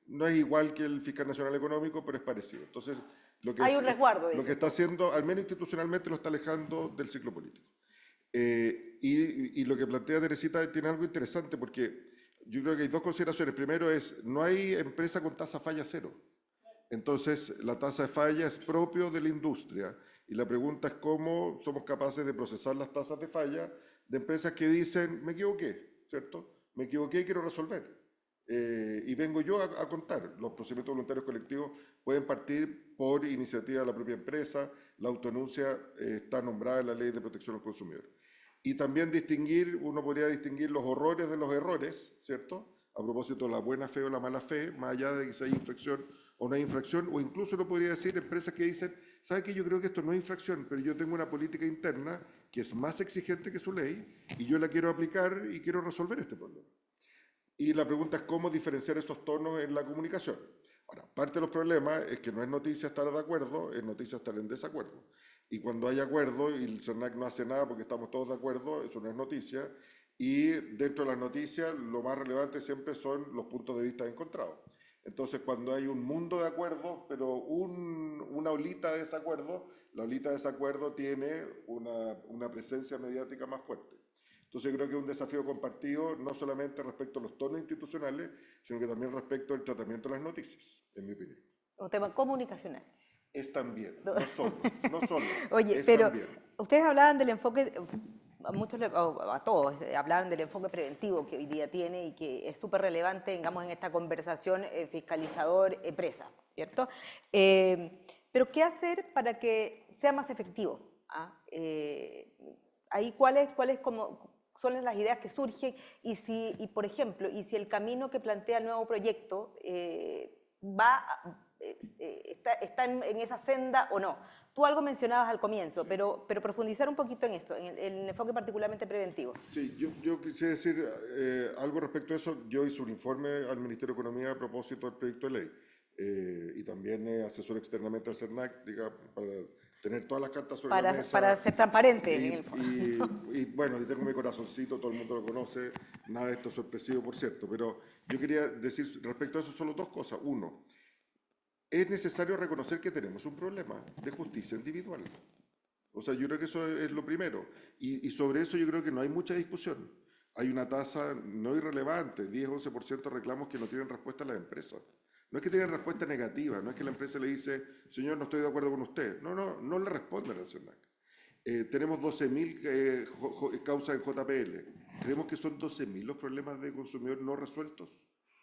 no es igual que el fiscal nacional económico, pero es parecido. Entonces, lo que Hay un resguardo, lo dice. que está haciendo, al menos institucionalmente, lo está alejando del ciclo político. Y lo que plantea Teresita tiene algo interesante, porque yo creo que hay dos consideraciones. Primero es, no hay empresa con tasa falla cero. Entonces, la tasa de falla es propio de la industria. Y la pregunta es cómo somos capaces de procesar las tasas de falla de empresas que dicen, me equivoqué, ¿cierto? Me equivoqué y quiero resolver. Y vengo yo a contar. Los procedimientos voluntarios colectivos pueden partir por iniciativa de la propia empresa. La autodenuncia está nombrada en la Ley de Protección al Consumidor. Y también distinguir, uno podría distinguir los horrores de los errores, ¿cierto? A propósito de la buena fe o la mala fe, más allá de que sea infracción o no hay infracción, o incluso uno podría decir empresas que dicen, ¿sabe qué? Yo creo que esto no es infracción, pero yo tengo una política interna que es más exigente que su ley y yo la quiero aplicar y quiero resolver este problema. Y la pregunta es cómo diferenciar esos tonos en la comunicación. Ahora, parte de los problemas es que no es noticia estar de acuerdo, es noticia estar en desacuerdo. Y cuando hay acuerdo y el CERNAC no hace nada porque estamos todos de acuerdo, eso no es noticia. Y dentro de las noticias, lo más relevante siempre son los puntos de vista encontrados. Entonces, cuando hay un mundo de acuerdo, pero una olita de desacuerdo, la olita de desacuerdo tiene una presencia mediática más fuerte. Entonces, yo creo que es un desafío compartido, no solamente respecto a los tonos institucionales, sino que también respecto al tratamiento de las noticias, en mi opinión. Un tema comunicacional. Es también, no solo, no solo. Oye, es pero también. ustedes hablaban del enfoque, a todos, hablaban del enfoque preventivo que hoy día tiene y que es súper relevante, digamos, en esta conversación fiscalizador-empresa, ¿cierto? Pero ¿qué hacer para que sea más efectivo? Ahí, ¿cuáles son las ideas que surgen? Y por ejemplo, si el camino que plantea el nuevo proyecto está en esa senda o no. Tú algo mencionabas al comienzo, pero profundizar un poquito en esto, en el enfoque particularmente preventivo. Sí, yo quisiera decir algo respecto a eso. Yo hice un informe al Ministerio de Economía a propósito del proyecto de ley y también asesor externamente al CERNAC, digamos, para tener todas las cartas sobre la mesa. Para ser transparente. Y bueno, y tengo mi corazoncito, todo el mundo lo conoce, nada de esto es sorpresivo, por cierto, pero yo quería decir respecto a eso solo dos cosas. Uno, es necesario reconocer que tenemos un problema de justicia individual. O sea, yo creo que eso es lo primero. Y sobre eso yo creo que no hay mucha discusión. Hay una tasa no irrelevante, 10-11% de reclamos que no tienen respuesta a las empresas. No es que tienen respuesta negativa, no es que la empresa le dice, señor, no estoy de acuerdo con usted. No le responden al CERNAC. Tenemos 12.000 causas en JPL. ¿Creemos que son 12.000 los problemas de consumidor no resueltos?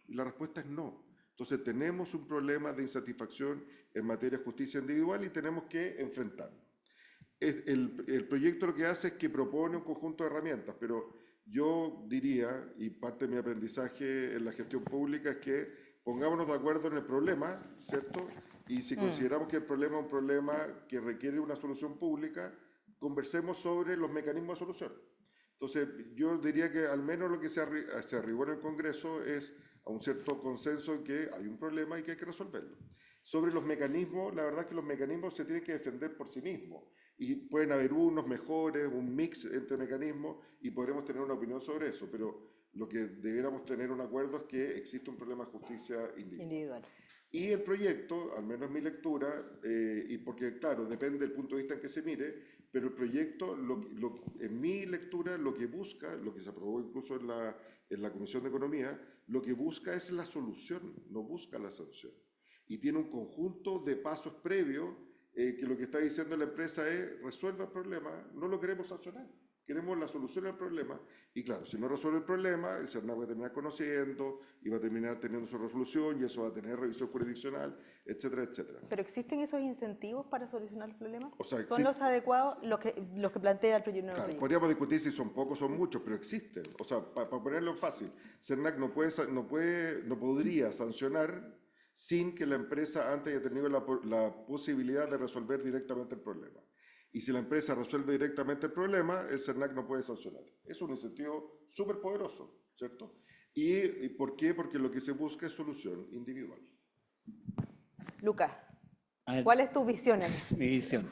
Y la respuesta es no. Entonces tenemos un problema de insatisfacción en materia de justicia individual y tenemos que enfrentarlo. El proyecto lo que hace es que propone un conjunto de herramientas, pero yo diría, y parte de mi aprendizaje en la gestión pública es que pongámonos de acuerdo en el problema, ¿cierto? Y si consideramos que el problema es un problema que requiere una solución pública, conversemos sobre los mecanismos de solución. Entonces, yo diría que al menos lo que se arribó en el Congreso es a un cierto consenso en que hay un problema y que hay que resolverlo. Sobre los mecanismos, la verdad es que los mecanismos se tienen que defender por sí mismos y pueden haber unos mejores, un mix entre mecanismos y podremos tener una opinión sobre eso, pero lo que debiéramos tener un acuerdo es que existe un problema de justicia individual. Y el proyecto, al menos en mi lectura, y porque claro, depende del punto de vista en que se mire, pero el proyecto, en mi lectura, lo que busca, lo que se aprobó incluso en la Comisión de Economía, lo que busca es la solución, no busca la sanción. Y tiene un conjunto de pasos previos que lo que está diciendo la empresa es resuelva el problema, no lo queremos sancionar, queremos la solución al problema. Y claro, si no resuelve el problema, el CERNAC va a terminar conociendo y va a terminar teniendo su resolución y eso va a tener revisión jurisdiccional, etcétera, etcétera. ¿Pero existen esos incentivos para solucionar los problemas? O sea, ¿Son los adecuados los que plantea el proyecto? Claro, podríamos discutir si son pocos o son muchos, pero existen. O sea, para ponerlo fácil, CERNAC no podría sancionar sin que la empresa antes haya tenido la posibilidad de resolver directamente el problema. Y si la empresa resuelve directamente el problema, el CERNAC no puede sancionar. Es un incentivo súper poderoso, ¿cierto? ¿Y por qué? Porque lo que se busca es solución individual. Lucas, ¿cuál es tu visión? Mi visión.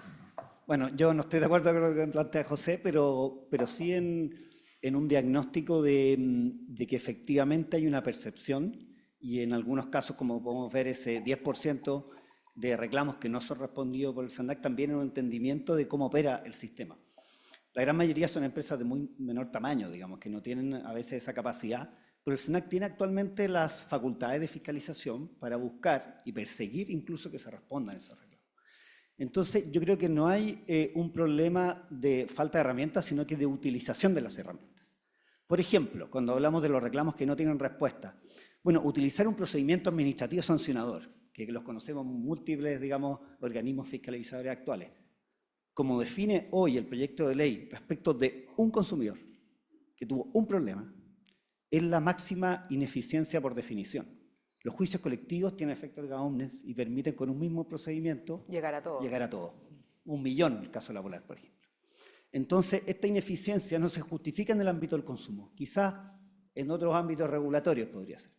Bueno, yo no estoy de acuerdo con lo que plantea José, pero sí en un diagnóstico de que efectivamente hay una percepción y en algunos casos, como podemos ver, ese 10% de reclamos que no son respondidos por el SERNAC también en un entendimiento de cómo opera el sistema. La gran mayoría son empresas de muy menor tamaño, digamos, que no tienen a veces esa capacidad, pero el SERNAC tiene actualmente las facultades de fiscalización para buscar y perseguir incluso que se respondan esos reclamos. Entonces, yo creo que no hay un problema de falta de herramientas, sino que de utilización de las herramientas. Por ejemplo, cuando hablamos de los reclamos que no tienen respuesta, bueno, utilizar un procedimiento administrativo sancionador, que los conocemos múltiples, digamos, organismos fiscalizadores actuales, como define hoy el proyecto de ley respecto de un consumidor que tuvo un problema, es la máxima ineficiencia por definición. Los juicios colectivos tienen efecto erga omnes y permiten con un mismo procedimiento Llegar a todo. llegar a todo. 1 millón en el caso laboral, por ejemplo. Entonces, esta ineficiencia no se justifica en el ámbito del consumo. Quizás en otros ámbitos regulatorios podría ser.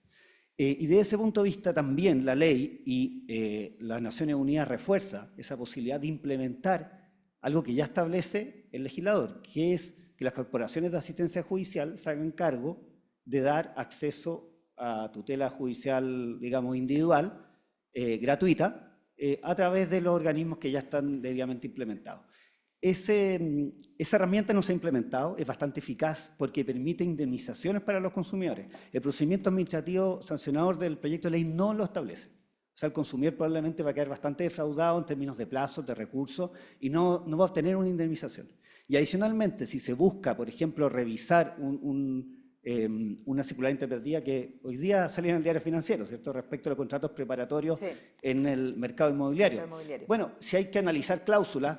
Y desde ese punto de vista también la ley y las Naciones Unidas refuerza esa posibilidad de implementar algo que ya establece el legislador, que es que las corporaciones de asistencia judicial se hagan cargo de dar acceso a tutela judicial, digamos, individual, gratuita, a través de los organismos que ya están debidamente implementados. Esa herramienta no se ha implementado, es bastante eficaz porque permite indemnizaciones para los consumidores. El procedimiento administrativo sancionador del proyecto de ley no lo establece. O sea, el consumidor probablemente va a quedar bastante defraudado en términos de plazos, de recursos, y no va a obtener una indemnización. Y adicionalmente, si se busca, por ejemplo, revisar una circular interpretativa que hoy día salió en el diario financiero, ¿cierto?, respecto a los contratos preparatorios en el mercado inmobiliario. Bueno, si hay que analizar cláusulas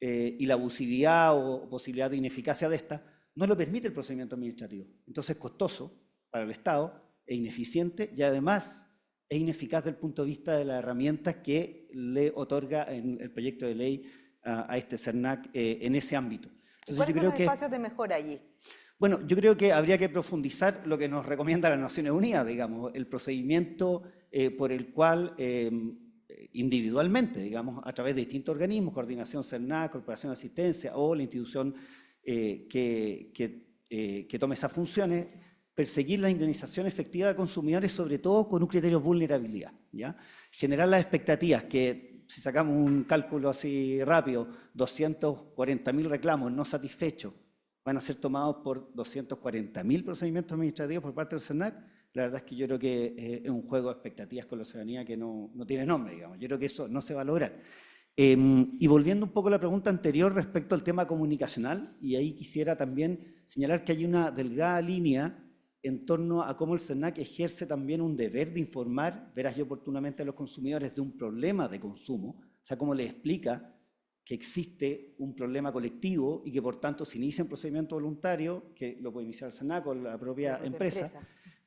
y la abusividad o posibilidad de ineficacia de esta, no lo permite el procedimiento administrativo. Entonces es costoso para el Estado, es ineficiente y además es ineficaz desde el punto de vista de las herramientas que le otorga en el proyecto de ley a este SERNAC en ese ámbito. Entonces, ¿Cuáles yo son creo los que espacios de mejora allí? bueno, yo creo que habría que profundizar lo que nos recomienda las Naciones Unidas, digamos, el procedimiento por el cual individualmente, digamos, a través de distintos organismos, coordinación SERNAC, Corporación de Asistencia o la institución que tome esas funciones, perseguir la indemnización efectiva de consumidores, sobre todo con un criterio de vulnerabilidad, ¿ya? Generar las expectativas que, si sacamos un cálculo así rápido, 240.000 reclamos no satisfechos van a ser tomados por 240.000 procedimientos administrativos por parte del SERNAC. La verdad es que yo creo que es un juego de expectativas con la ciudadanía que no tiene nombre, digamos. Yo creo que eso no se va a lograr. Y volviendo un poco a la pregunta anterior respecto al tema comunicacional, y ahí quisiera también señalar que hay una delgada línea en torno a cómo el SERNAC ejerce también un deber de informar veraz y oportunamente a los consumidores de un problema de consumo, o sea, cómo les explica que existe un problema colectivo y que por tanto se inicia un procedimiento voluntario, que lo puede iniciar el SERNAC o la propia empresa,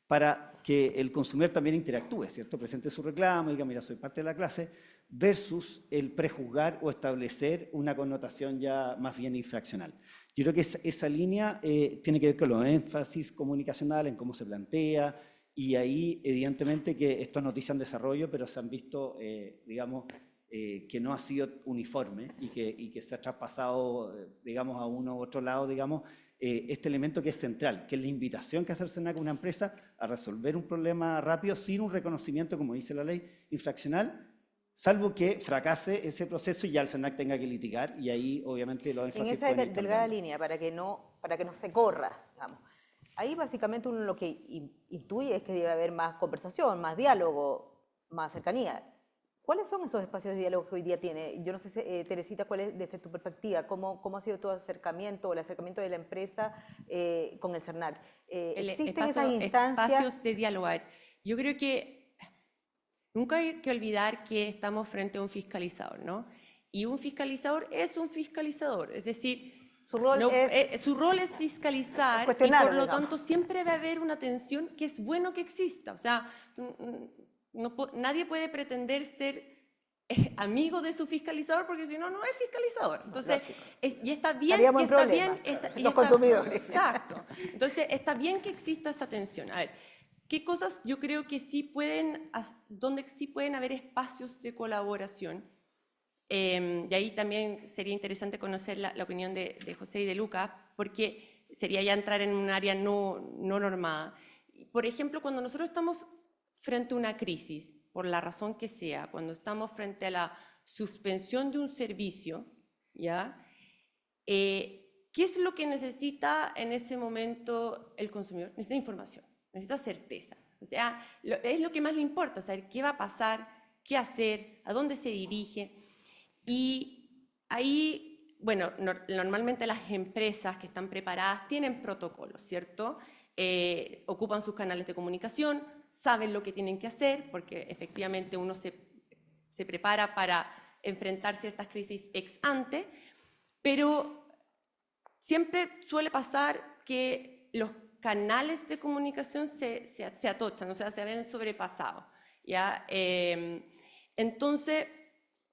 para que el consumidor también interactúe, ¿cierto? Presente su reclamo, diga, mira, soy parte de la clase, versus el prejuzgar o establecer una connotación ya más bien infraccional. Yo creo que esa línea tiene que ver con los énfasis comunicacionales, en cómo se plantea, y ahí evidentemente que esto es noticia en desarrollo, pero se han visto, digamos, que no ha sido uniforme y que se ha traspasado, digamos, a uno u otro lado, digamos, este elemento que es central, que es la invitación que hace el SERNAC a una empresa a resolver un problema rápido sin un reconocimiento, como dice la ley, infraccional, salvo que fracase ese proceso y ya el SERNAC tenga que litigar, y ahí obviamente los énfasis En esa pueden ir delgada cambiando. línea, para que no se corra, digamos. Ahí básicamente uno lo que intuye es que debe haber más conversación, más diálogo, más cercanía. ¿Cuáles son esos espacios de diálogo que hoy día tiene? Yo no sé, Teresita, ¿cuál es desde tu perspectiva? ¿Cómo ha sido tu acercamiento o el acercamiento de la empresa con el SERNAC? ¿Existen esas instancias? Espacios de dialogar. Yo creo que nunca hay que olvidar que estamos frente a un fiscalizador, ¿no? Y un fiscalizador es un fiscalizador, es decir, Su rol es fiscalizar y cuestionar, por lo digamos. tanto siempre va a haber una tensión que es bueno que exista. O sea, nadie puede pretender ser amigo de su fiscalizador porque si no, no es fiscalizador. Entonces, y está bien, Estaríamos y en está problemas, bien, los consumidores. Exacto. Entonces, está bien que exista esa tensión. A ver, ¿qué cosas yo creo que sí donde sí pueden haber espacios de colaboración? Y ahí también sería interesante conocer la opinión de José y de Lucas, porque sería ya entrar en un área no normada. Por ejemplo, cuando nosotros estamos frente a una crisis, por la razón que sea, cuando estamos frente a la suspensión de un servicio, ¿ya? ¿Qué es lo que necesita en ese momento el consumidor? Necesita información, necesita certeza. O sea, es lo que más le importa, saber qué va a pasar, qué hacer, a dónde se dirige. Y ahí, bueno, normalmente las empresas que están preparadas tienen protocolos, ¿cierto? Ocupan sus canales de comunicación, saben lo que tienen que hacer, porque efectivamente uno se prepara para enfrentar ciertas crisis ex ante, pero siempre suele pasar que los canales de comunicación se atochan, o sea, se ven sobrepasados, ¿ya? Entonces,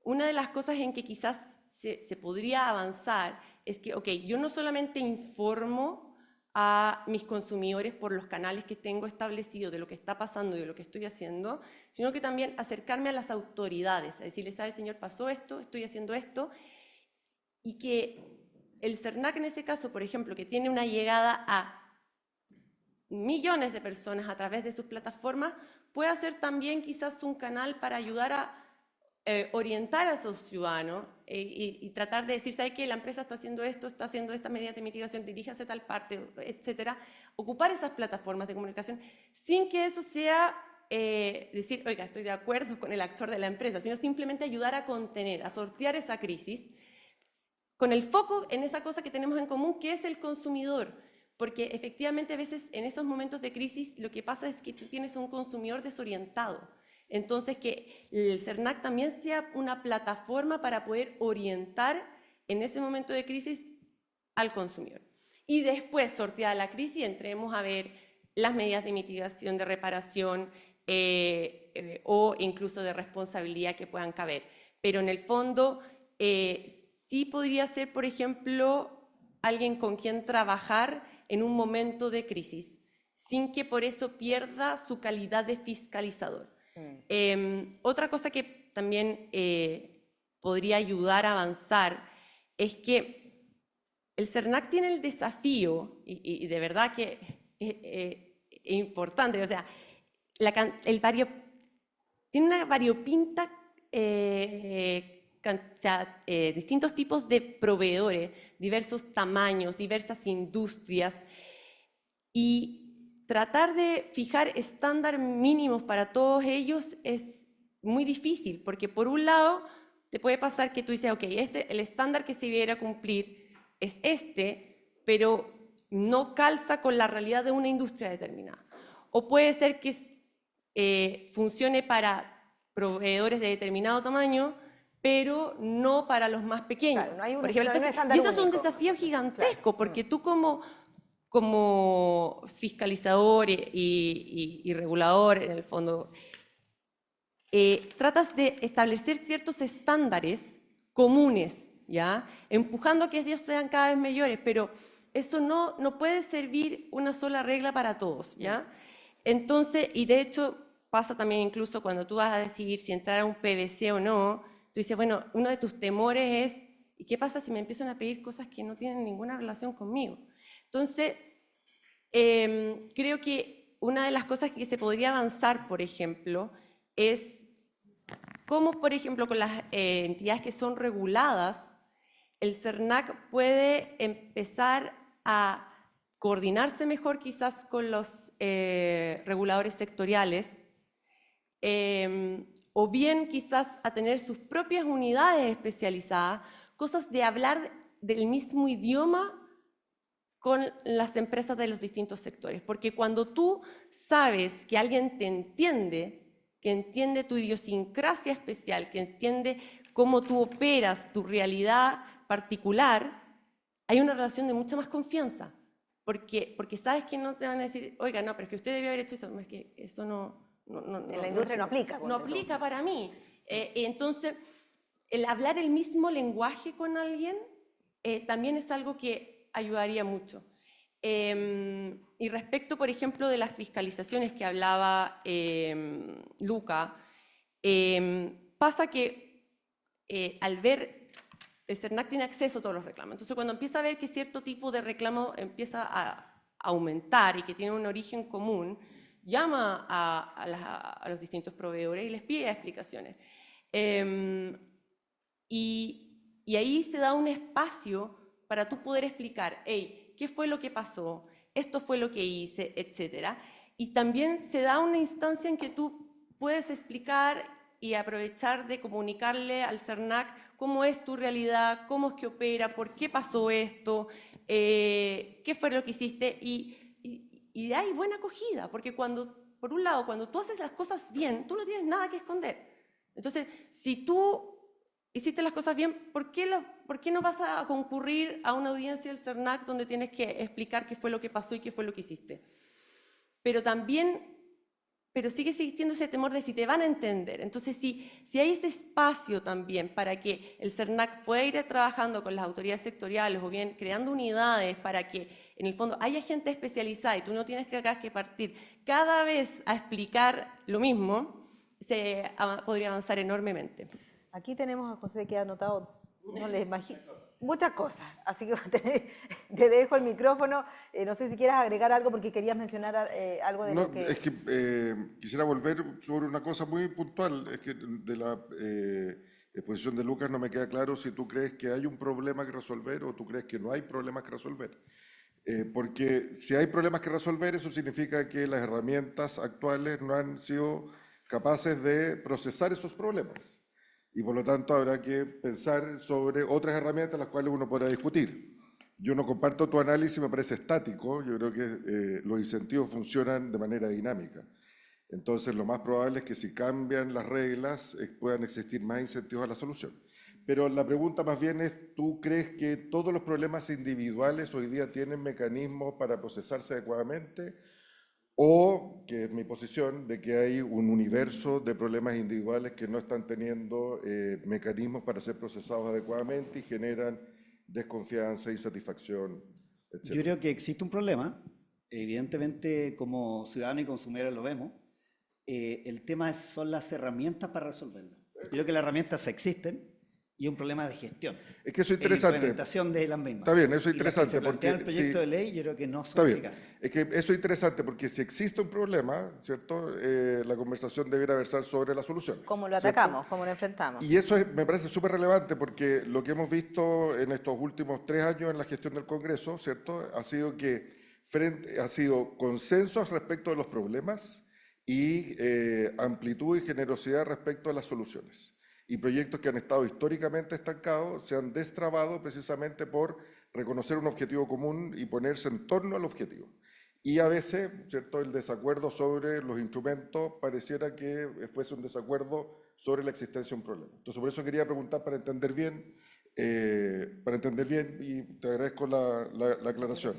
una de las cosas en que quizás se podría avanzar es que, ok, yo no solamente informo a mis consumidores por los canales que tengo establecidos de lo que está pasando y de lo que estoy haciendo, sino que también acercarme a las autoridades, a decirles, ¿sabe, señor, pasó esto, estoy haciendo esto? Y que el CERNAC en ese caso, por ejemplo, que tiene una llegada a millones de personas a través de sus plataformas, puede ser también quizás un canal para ayudar a orientar a esos ciudadanos y tratar de decir, ¿sabe qué? La empresa está haciendo esto, está haciendo estas medidas de mitigación, diríjase a tal parte, etcétera. Ocupar esas plataformas de comunicación sin que eso sea decir, oiga, estoy de acuerdo con el actor de la empresa, sino simplemente ayudar a contener, a sortear esa crisis con el foco en esa cosa que tenemos en común, que es el consumidor. Porque efectivamente a veces en esos momentos de crisis lo que pasa es que tú tienes un consumidor desorientado. Entonces que el CERNAC también sea una plataforma para poder orientar en ese momento de crisis al consumidor. Y después, sorteada la crisis, entremos a ver las medidas de mitigación, de reparación o incluso de responsabilidad que puedan caber. Pero en el fondo sí podría ser, por ejemplo, alguien con quien trabajar en un momento de crisis, sin que por eso pierda su calidad de fiscalizador. Otra cosa que también podría ayudar a avanzar es que el CERNAC tiene el desafío, y de verdad que es importante, o sea, tiene una variopinta, distintos tipos de proveedores, diversos tamaños, diversas industrias, y tratar de fijar estándares mínimos para todos ellos es muy difícil, porque por un lado te puede pasar que tú dices, ok, el estándar que se debiera cumplir es pero no calza con la realidad de una industria determinada. O puede ser que funcione para proveedores de determinado tamaño, pero no para los más pequeños. Claro, no hay un por ejemplo, estándar y eso es un único. desafío gigantesco, Claro. porque tú como fiscalizador y regulador, en el fondo, tratas de establecer ciertos estándares comunes, ¿ya? Empujando a que ellos sean cada vez mayores, pero eso no puede servir una sola regla para todos, ¿ya? Entonces, y de hecho pasa también incluso cuando tú vas a decidir si entrar a un PVC o no, tú dices, bueno, uno de tus temores es, ¿y qué pasa si me empiezan a pedir cosas que no tienen ninguna relación conmigo? Entonces, creo que una de las cosas que se podría avanzar, por ejemplo, es cómo, por ejemplo, con las entidades que son reguladas, el CERNAC puede empezar a coordinarse mejor quizás con los reguladores sectoriales, o bien quizás a tener sus propias unidades especializadas, cosas de hablar del mismo idioma con las empresas de los distintos sectores. Porque cuando tú sabes que alguien te entiende, que entiende tu idiosincrasia especial, que entiende cómo tú operas, tu realidad particular, hay una relación de mucha más confianza. Porque sabes que no te van a decir, oiga, no, pero es que usted debió haber hecho eso. Es que esto en la industria no aplica. No aplica para mí. Entonces, el hablar el mismo lenguaje con alguien también es algo que ayudaría mucho. Y respecto, por ejemplo, de las fiscalizaciones que hablaba Luca, pasa que al ver, el CERNAC tiene acceso a todos los reclamos. Entonces, cuando empieza a ver que cierto tipo de reclamo empieza a aumentar y que tiene un origen común, llama a los distintos proveedores y les pide explicaciones. Y ahí se da un espacio para tú poder explicar, hey, ¿qué fue lo que pasó? Esto fue lo que hice, etcétera. Y también se da una instancia en que tú puedes explicar y aprovechar de comunicarle al CERNAC cómo es tu realidad, cómo es que opera, por qué pasó esto, qué fue lo que hiciste. Y hay buena acogida, porque por un lado, cuando tú haces las cosas bien, tú no tienes nada que esconder. Entonces, si tú hiciste las cosas bien, ¿por qué no vas a concurrir a una audiencia del CERNAC donde tienes que explicar qué fue lo que pasó y qué fue lo que hiciste? Pero sigue existiendo ese temor de si te van a entender. Entonces, si hay ese espacio también para que el CERNAC pueda ir trabajando con las autoridades sectoriales o bien creando unidades para que, en el fondo, haya gente especializada y tú no tienes que partir cada vez a explicar lo mismo, podría avanzar enormemente. Aquí tenemos a José que ha anotado, no le imagino, muchas cosas. Así que te dejo el micrófono. No sé si quieres agregar algo porque querías mencionar algo de lo que... Es que quisiera volver sobre una cosa muy puntual. Es que de la exposición de Lucas no me queda claro si tú crees que hay un problema que resolver o tú crees que no hay problemas que resolver. Porque si hay problemas que resolver, eso significa que las herramientas actuales no han sido capaces de procesar esos problemas. Y por lo tanto habrá que pensar sobre otras herramientas las cuales uno podrá discutir. Yo no comparto tu análisis, me parece estático. Yo creo que los incentivos funcionan de manera dinámica. Entonces lo más probable es que si cambian las reglas puedan existir más incentivos a la solución. Pero la pregunta más bien es, ¿tú crees que todos los problemas individuales hoy día tienen mecanismos para procesarse adecuadamente? O, que es mi posición, de que hay un universo de problemas individuales que no están teniendo mecanismos para ser procesados adecuadamente y generan desconfianza, insatisfacción, etc. Yo creo que existe un problema, evidentemente como ciudadanos y consumidores lo vemos. El tema son las herramientas para resolverlo. Yo creo que las herramientas existen y es un problema de gestión. Es que eso es La interesante. implementación de las mismas. Está bien, eso es Y las que interesante. se plantean Porque el proyecto si, de ley, yo creo que no está son bien. eficaces. Es que eso es interesante porque si existe un problema, ¿cierto? La conversación debiera versar sobre las soluciones. Cómo lo ¿cierto? atacamos, cómo lo enfrentamos. Y eso me parece súper relevante porque lo que hemos visto en estos últimos 3 años en la gestión del Congreso, ¿cierto? Ha sido que ha sido consensos respecto de los problemas y amplitud y generosidad respecto a las soluciones. Y proyectos que han estado históricamente estancados se han destrabado precisamente por reconocer un objetivo común y ponerse en torno al objetivo. Y a veces, ¿cierto?, el desacuerdo sobre los instrumentos pareciera que fuese un desacuerdo sobre la existencia de un problema. Entonces, por eso quería preguntar para entender bien y te agradezco la aclaración.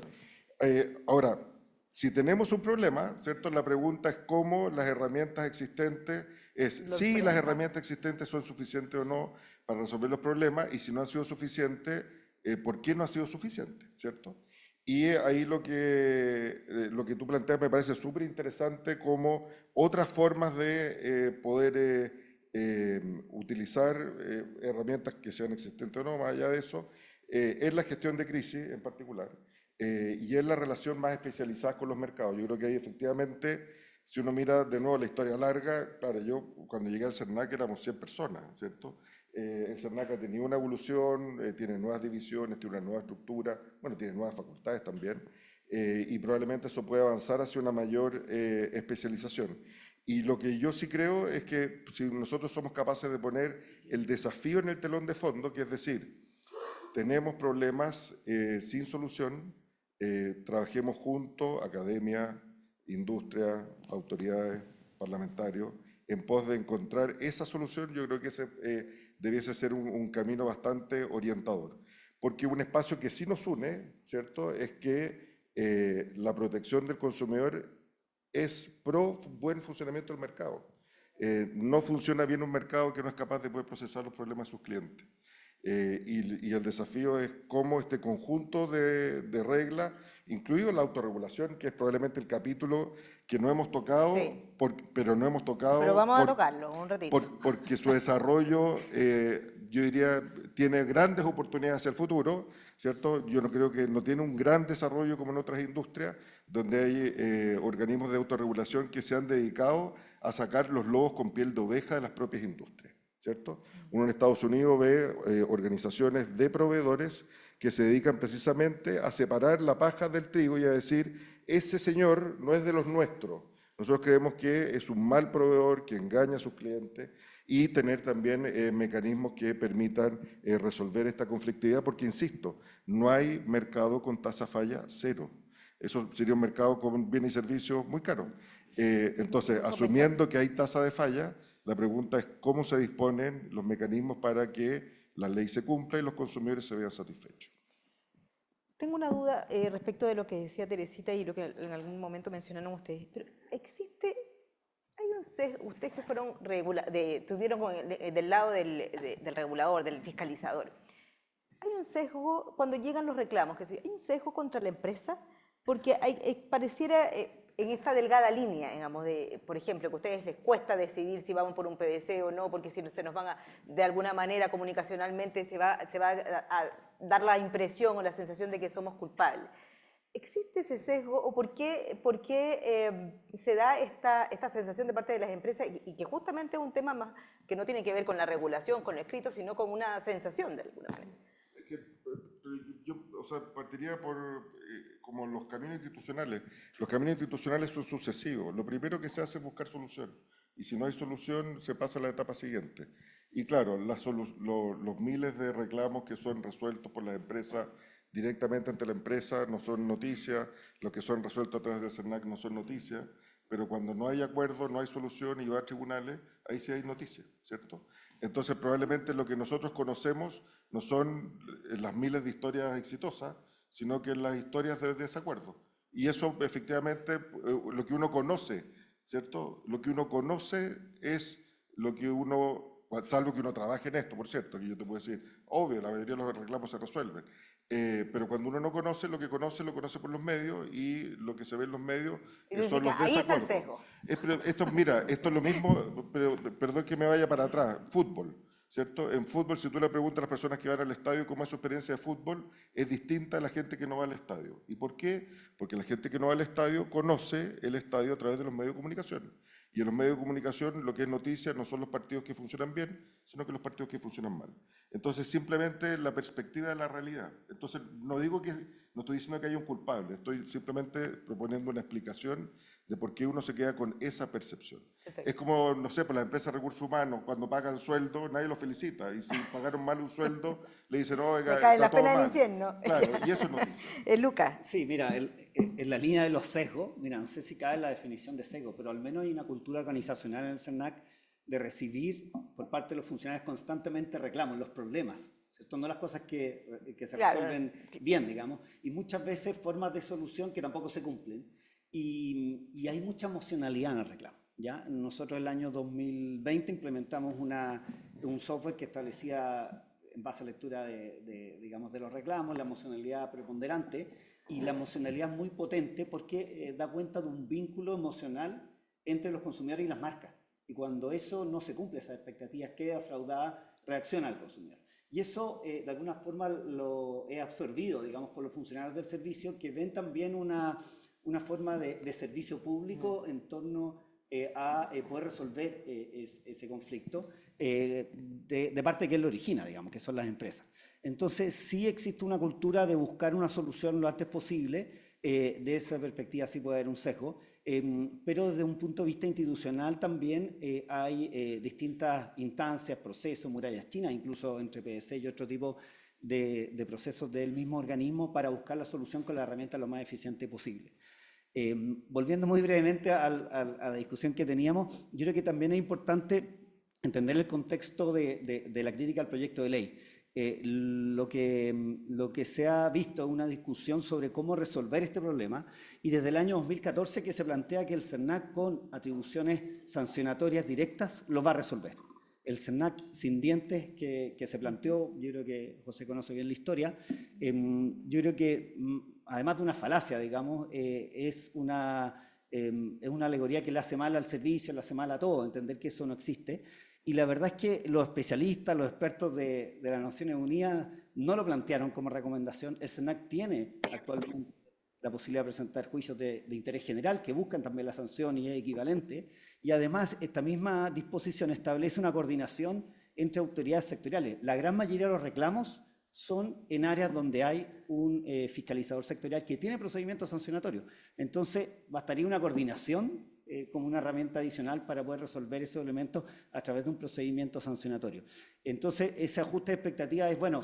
Ahora, si tenemos un problema, ¿cierto?, la pregunta es cómo las herramientas existentes, si las herramientas existentes son suficientes o no para resolver los problemas, y si no han sido suficientes, ¿por qué no ha sido suficiente?, ¿cierto? Y ahí lo que tú planteas me parece súper interesante como otras formas de poder utilizar herramientas que sean existentes o no, más allá de eso, es la gestión de crisis en particular. Y es la relación más especializada con los mercados. Yo creo que ahí efectivamente, si uno mira de nuevo la historia larga, claro, yo cuando llegué al CERNAC éramos 100 personas, ¿cierto? El CERNAC ha tenido una evolución, tiene nuevas divisiones, tiene una nueva estructura, bueno, tiene nuevas facultades también, y probablemente eso puede avanzar hacia una mayor especialización. Y lo que yo sí creo es que si nosotros somos capaces de poner el desafío en el telón de fondo, que es decir, tenemos problemas sin solución, trabajemos juntos, academia, industria, autoridades, parlamentarios, en pos de encontrar esa solución. Yo creo que ese debiese ser un camino bastante orientador. Porque un espacio que sí nos une, ¿cierto?, es que la protección del consumidor es pro buen funcionamiento del mercado. No funciona bien un mercado que no es capaz de poder procesar los problemas de sus clientes. Y el desafío es cómo este conjunto de reglas, incluido la autorregulación, que es probablemente el capítulo que no hemos tocado, pero no hemos tocado... Pero vamos a tocarlo un ratito. Porque su desarrollo yo diría, tiene grandes oportunidades hacia el futuro, ¿cierto? Yo no creo que no tiene un gran desarrollo como en otras industrias, donde hay organismos de autorregulación que se han dedicado a sacar los lobos con piel de oveja de las propias industrias, ¿cierto? Uno en Estados Unidos ve organizaciones de proveedores que se dedican precisamente a separar la paja del trigo y a decir, ese señor no es de los nuestros. Nosotros creemos que es un mal proveedor, que engaña a sus clientes, y tener también mecanismos que permitan resolver esta conflictividad, porque, insisto, no hay mercado con tasa falla cero. Eso sería un mercado con bienes y servicios muy caro. Entonces, asumiendo que hay tasa de falla, la pregunta es cómo se disponen los mecanismos para que la ley se cumpla y los consumidores se vean satisfechos. Tengo una duda respecto de lo que decía Teresita y lo que en algún momento mencionaron ustedes, pero hay un sesgo, ustedes que fueron estuvieron del lado del regulador, del fiscalizador, hay un sesgo cuando llegan los reclamos, hay un sesgo contra la empresa, porque pareciera en esta delgada línea, digamos, por ejemplo, que a ustedes les cuesta decidir si vamos por un PVC o no, porque si se nos van de alguna manera comunicacionalmente se va a dar la impresión o la sensación de que somos culpables. ¿Existe ese sesgo o por qué se da esta sensación de parte de las empresas y que justamente es un tema más que no tiene que ver con la regulación, con lo escrito, sino con una sensación de alguna manera? Es que yo, partiría por como los caminos institucionales. Los caminos institucionales son sucesivos. Lo primero que se hace es buscar solución. Y si no hay solución, se pasa a la etapa siguiente. Y claro, los miles de reclamos que son resueltos por las empresas directamente ante la empresa no son noticias, los que son resueltos a través del CERNAC no son noticias, pero cuando no hay acuerdo, no hay solución y va a tribunales, ahí sí hay noticias, ¿cierto? Entonces, probablemente lo que nosotros conocemos no son las miles de historias exitosas, sino que las historias de desacuerdo. Y eso, efectivamente, lo que uno conoce, ¿cierto? Lo que uno conoce es lo que uno, salvo que uno trabaje en esto, por cierto, que yo te puedo decir, obvio, la mayoría de los reclamos se resuelven. Pero cuando uno no conoce, lo conoce por los medios, y lo que se ve en los medios son los ahí está el desacuerdos. sesgo. Esto es lo mismo, pero perdón que me vaya para atrás, fútbol, ¿cierto? En fútbol, si tú le preguntas a las personas que van al estadio cómo es su experiencia de fútbol, es distinta a la gente que no va al estadio. ¿Y por qué? Porque la gente que no va al estadio conoce el estadio a través de los medios de comunicación. Y en los medios de comunicación lo que es noticia no son los partidos que funcionan bien, sino que los partidos que funcionan mal. Entonces, simplemente la perspectiva de la realidad. Entonces, no estoy diciendo que haya un culpable, estoy simplemente proponiendo una explicación de por qué uno se queda con esa percepción. Perfecto. Es como, no sé, por las empresas de recursos humanos, cuando pagan sueldo, nadie los felicita. Y si pagaron mal un sueldo, le dicen, oiga, Me cae la está todo pena del mal. infierno. Claro, y eso es noticia. Lucas. Sí, mira, en la línea de los sesgos, mira, no sé si cabe la definición de sesgo, pero al menos hay una cultura organizacional en el CERNAC de recibir por parte de los funcionarios constantemente reclamos, los problemas, ¿cierto? No las cosas que se resuelven bien, digamos, y muchas veces formas de solución que tampoco se cumplen, y hay mucha emocionalidad en el reclamo, ¿ya? Nosotros el año 2020 implementamos un software que establecía, en base a lectura digamos, de los reclamos, la emocionalidad preponderante, y la emocionalidad muy potente porque da cuenta de un vínculo emocional entre los consumidores y las marcas. Y cuando eso no se cumple, esas expectativas, queda defraudada, reacciona al consumidor. Y eso, de alguna forma, lo he absorbido, digamos, por los funcionarios del servicio, que ven también una forma de servicio público en torno a poder resolver ese conflicto de parte que él lo origina, digamos, que son las empresas. Entonces, sí existe una cultura de buscar una solución lo antes posible. De esa perspectiva sí puede haber un sesgo, pero desde un punto de vista institucional también hay distintas instancias, procesos, murallas chinas, incluso entre PVC y otro tipo de procesos del mismo organismo para buscar la solución con la herramienta lo más eficiente posible. Volviendo muy brevemente a la discusión que teníamos, yo creo que también es importante entender el contexto de la crítica al proyecto de ley. Lo que se ha visto es una discusión sobre cómo resolver este problema, y desde el año 2014 que se plantea que el CERNAC con atribuciones sancionatorias directas lo va a resolver. El CERNAC sin dientes que se planteó, yo creo que José conoce bien la historia, yo creo que además de una falacia, digamos, es una alegoría que le hace mal al servicio, le hace mal a todo, entender que eso no existe. Y la verdad es que los especialistas, los expertos de las Naciones Unidas no lo plantearon como recomendación. El SENAC tiene actualmente la posibilidad de presentar juicios de interés general que buscan también la sanción y es equivalente. Y además, esta misma disposición establece una coordinación entre autoridades sectoriales. La gran mayoría de los reclamos son en áreas donde hay un fiscalizador sectorial que tiene procedimientos sancionatorios. Entonces, bastaría una coordinación como una herramienta adicional para poder resolver esos elementos a través de un procedimiento sancionatorio. Entonces, ese ajuste de expectativas es, bueno,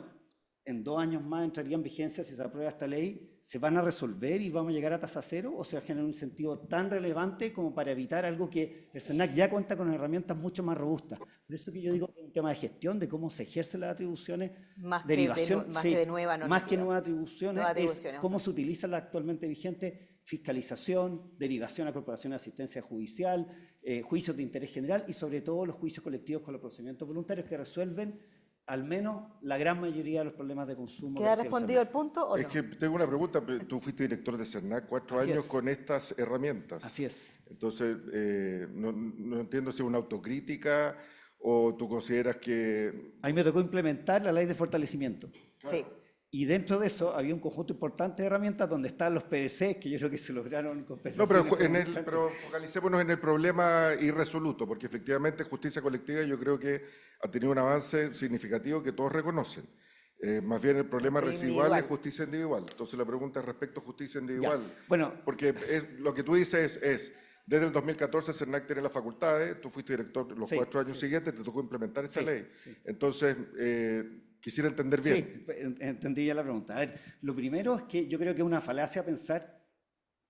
en 2 años más entraría en vigencia si se aprueba esta ley, ¿se van a resolver y vamos a llegar a tasa cero o se va a generar un incentivo tan relevante como para evitar algo que el SENAC ya cuenta con herramientas mucho más robustas? Por eso que yo digo que es un tema de gestión, de cómo se ejercen las atribuciones, Más derivación, que de nueva normativa. más que nuevas atribuciones, Nuevas es atribuciones, cómo o sea. se utiliza la actualmente vigente fiscalización, derivación a corporación de asistencia judicial, juicios de interés general y sobre todo los juicios colectivos con los procedimientos voluntarios que resuelven al menos la gran mayoría de los problemas de consumo. ¿Queda respondido el punto o no? Es que tengo una pregunta. Tú fuiste director de CERNAC 4 Así años es. con estas herramientas. Así es. Entonces, no entiendo si es una autocrítica o tú consideras que... A mí me tocó implementar la ley de fortalecimiento. Sí. Y dentro de eso había un conjunto importante de herramientas donde están los PDC, que yo creo que se lograron No, compensaciones. pero focalicémonos en el problema irresoluto, porque efectivamente justicia colectiva yo creo que ha tenido un avance significativo que todos reconocen. Más bien el problema residual es justicia individual. Entonces la pregunta es respecto a justicia individual. Ya. Bueno, Porque lo que tú dices es, desde el 2014 CERNAC tiene las facultades, tú fuiste director los Sí, 4 años siguientes, te tocó implementar esta Sí, ley. sí. Entonces, quisiera entender bien. sí, entendí ya la pregunta. A ver, lo primero es que yo creo que es una falacia pensar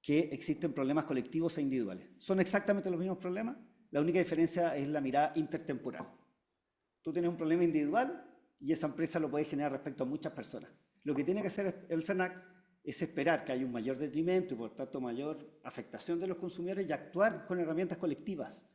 que existen problemas colectivos e individuales. Son exactamente los mismos problemas, la única diferencia es la mirada intertemporal. Tú tienes un problema individual y esa empresa lo puede generar respecto a muchas personas. Lo que tiene que hacer el SENAC es esperar que haya un mayor detrimento y por tanto mayor afectación de los consumidores y actuar con herramientas colectivas.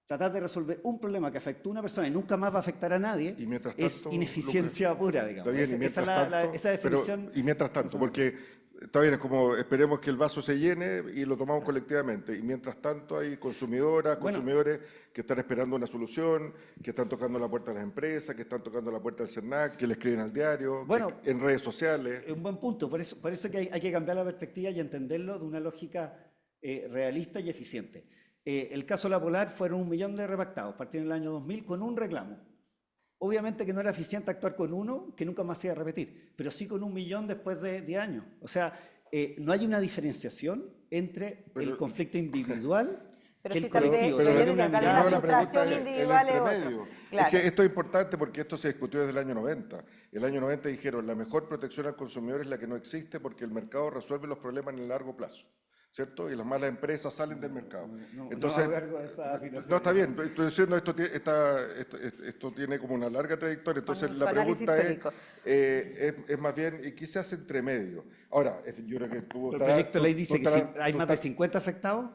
Tratar de resolver un problema que afectó a una persona y nunca más va a afectar a nadie Y mientras es tanto, ineficiencia pura, digamos. Está bien, y Esa mientras es tanto, esa definición. y mientras tanto, porque está bien, es como esperemos que el vaso se llene y lo tomamos colectivamente. Y mientras tanto hay consumidoras, Bueno. consumidores que están esperando una solución, que están tocando la puerta de las empresas, que están tocando la puerta del CERNAC, que le escriben al diario, Bueno. en redes sociales. Es un buen punto, por eso que hay que cambiar la perspectiva y entenderlo de una lógica realista y eficiente. El caso La Polar fueron 1 millón de repactados, partieron en el año 2000 con un reclamo. Obviamente que no era eficiente actuar con uno, que nunca más se iba a repetir, pero sí con 1 millón después de 10 años. O sea, no hay una diferenciación entre el conflicto individual Pero que sí, el tal vez, colectivo. pero Se yo ve creo que una acá mirada- la No, la pregunta frustración es el individual es entremedio. otro. Claro. Es que esto es importante porque esto se discutió desde el año 90. El año 90 dijeron, la mejor protección al consumidor es la que no existe porque el mercado resuelve los problemas en el largo plazo, ¿cierto? Y las malas empresas salen del mercado. Entonces, no cargo esa afirmación. no, está bien, estoy diciendo esto tiene como una larga trayectoria, entonces Con la su análisis pregunta histórico. es más bien, ¿y qué se hace entre medio? Ahora, yo creo que tú El estarás- proyecto de ley tú dice que estarás- si hay tú más de estás- 50 afectados,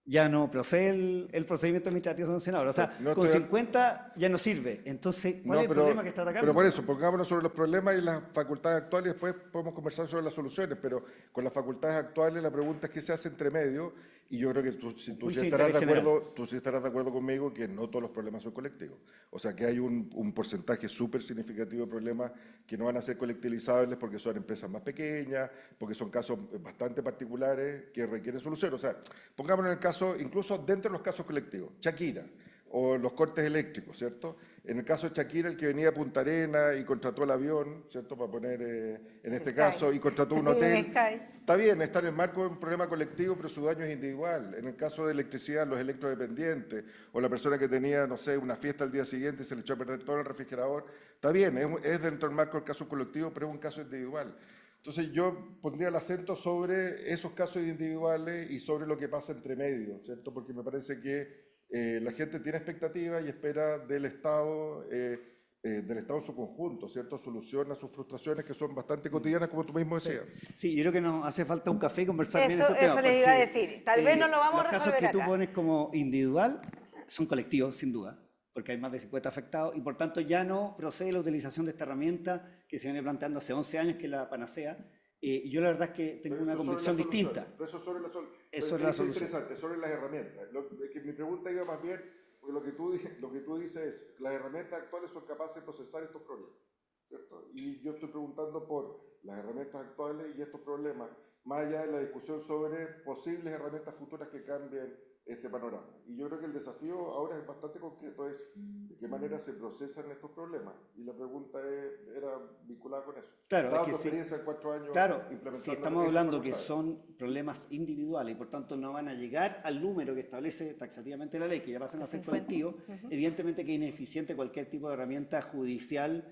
ya no procede el procedimiento administrativo sancionador. O sea, No con estoy- 50 ya no sirve. Entonces, ¿cuál No, es el problema que está atacando? pero por eso, pongámonos sobre los problemas y las facultades actuales y después podemos conversar sobre las soluciones, pero con las facultades actuales la pregunta es qué se hace entre medio y yo creo que tú sí Juicio de estarás de interés acuerdo, tú sí estarás de acuerdo conmigo que no todos los problemas son colectivos. O sea, que hay un porcentaje súper significativo de problemas que no van a ser colectivizables porque son empresas más pequeñas, porque son casos bastante particulares que requieren solución. O sea, pongámonos en el caso, incluso dentro de los casos colectivos, Shakira o los cortes eléctricos, ¿cierto? En el caso de Shakira, el que venía a Punta Arenas y contrató el avión, ¿cierto? Para poner, en este Sky. caso, y contrató un Shakira hotel. en Sky. Está bien, está en el marco de un problema colectivo, pero su daño es individual. En el caso de electricidad, los electrodependientes, o la persona que tenía, no sé, una fiesta al día siguiente y se le echó a perder todo el refrigerador, está bien, es dentro del marco del caso colectivo, pero es un caso individual. Entonces yo pondría el acento sobre esos casos individuales y sobre lo que pasa entre medio, ¿cierto? Porque me parece que la gente tiene expectativas y espera del Estado en su conjunto, ¿cierto? Soluciona sus frustraciones que son bastante cotidianas, como tú mismo decías. Sí, yo creo que nos hace falta un café y conversar bien Eso- estos temas. eso les iba a porque, decir. Tal vez no lo vamos a los casos resolver que tú acá. pones como individual son colectivos, sin duda, porque hay más de 50 afectados y por tanto ya no procede la utilización de esta herramienta que se viene planteando hace 11 años, que es la panacea. Y yo la verdad es que tengo una convicción distinta. Pero eso sobre la solución. Eso es la Es solución. interesante, sobre las herramientas. Es que mi pregunta iba más bien, Porque lo que tú dices es, las herramientas actuales son capaces de procesar estos problemas, ¿cierto? Y yo estoy preguntando por las herramientas actuales y estos problemas, más allá de la discusión sobre posibles herramientas futuras que cambien este panorama. Y yo creo que el desafío ahora es bastante concreto, es de qué manera se procesan estos problemas. Y la pregunta era vinculada con eso. Claro, Dado es que tu sí. experiencia en 4 años Claro, implementando si estamos esa hablando que facultad. son problemas individuales y por tanto no van a llegar al número que establece taxativamente la ley, que ya pasan a ser 50. colectivos, evidentemente que es ineficiente cualquier tipo de herramienta judicial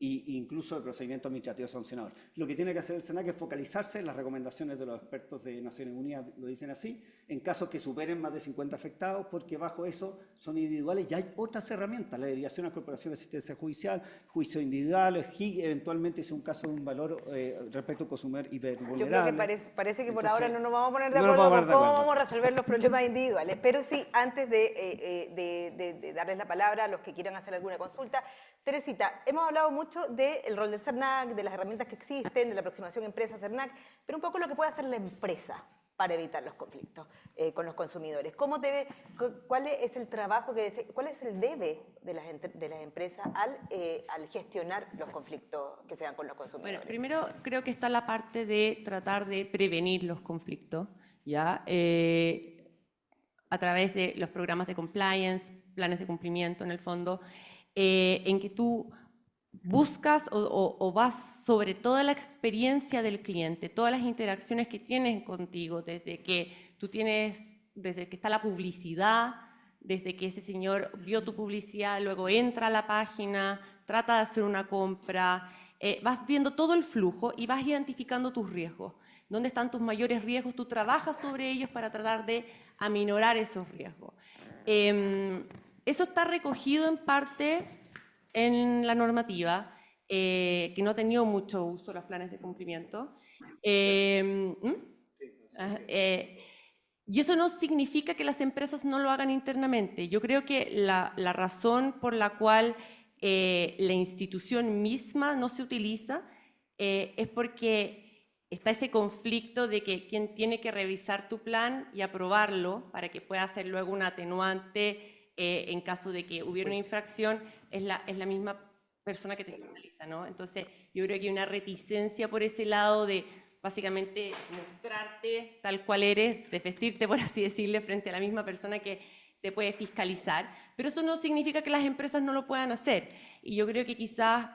e incluso de procedimiento administrativo sancionador. Lo que tiene que hacer el SENAC es focalizarse en las recomendaciones de los expertos de Naciones Unidas, lo dicen así, en casos que superen más de 50 afectados, porque bajo eso son individuales. Ya hay otras herramientas, la derivación a corporación de asistencia judicial, juicio individual, GIG, eventualmente si es un caso de un valor respecto al consumidor hipervulnerable. Yo creo que parece que por Entonces, ahora no nos vamos a poner de no nos acuerdo vamos a con poner de cómo acuerdo. vamos a resolver los problemas individuales. Pero sí, antes de darles la palabra a los que quieran hacer alguna consulta, Teresita, hemos hablado mucho del rol del CERNAC, de las herramientas que existen, de la aproximación empresa-CERNAC, pero un poco lo que puede hacer la empresa para evitar los conflictos con los consumidores. ¿Cuál es el trabajo, cuál es el debe de las empresas al gestionar los conflictos que se dan con los consumidores? Bueno, primero creo que está la parte de tratar de prevenir los conflictos, ¿ya? A través de los programas de compliance, planes de cumplimiento en el fondo, en que tú buscas o vas sobre toda la experiencia del cliente, todas las interacciones que tienes contigo, desde que está la publicidad, desde que ese señor vio tu publicidad, luego entra a la página, trata de hacer una compra, vas viendo todo el flujo y vas identificando tus riesgos. ¿Dónde están tus mayores riesgos? Tú trabajas sobre ellos para tratar de aminorar esos riesgos. Eso está recogido en parte en la normativa, que no ha tenido mucho uso los planes de cumplimiento. Y eso no significa que las empresas no lo hagan internamente. Yo creo que la razón por la cual la institución misma no se utiliza es porque está ese conflicto de que quien tiene que revisar tu plan y aprobarlo para que pueda hacer luego un atenuante en caso de que hubiera una infracción, es la misma persona que te fiscaliza, ¿no? Entonces, yo creo que hay una reticencia por ese lado de básicamente mostrarte tal cual eres, desvestirte, por así decirle, frente a la misma persona que te puede fiscalizar, pero eso no significa que las empresas no lo puedan hacer. Y yo creo que quizás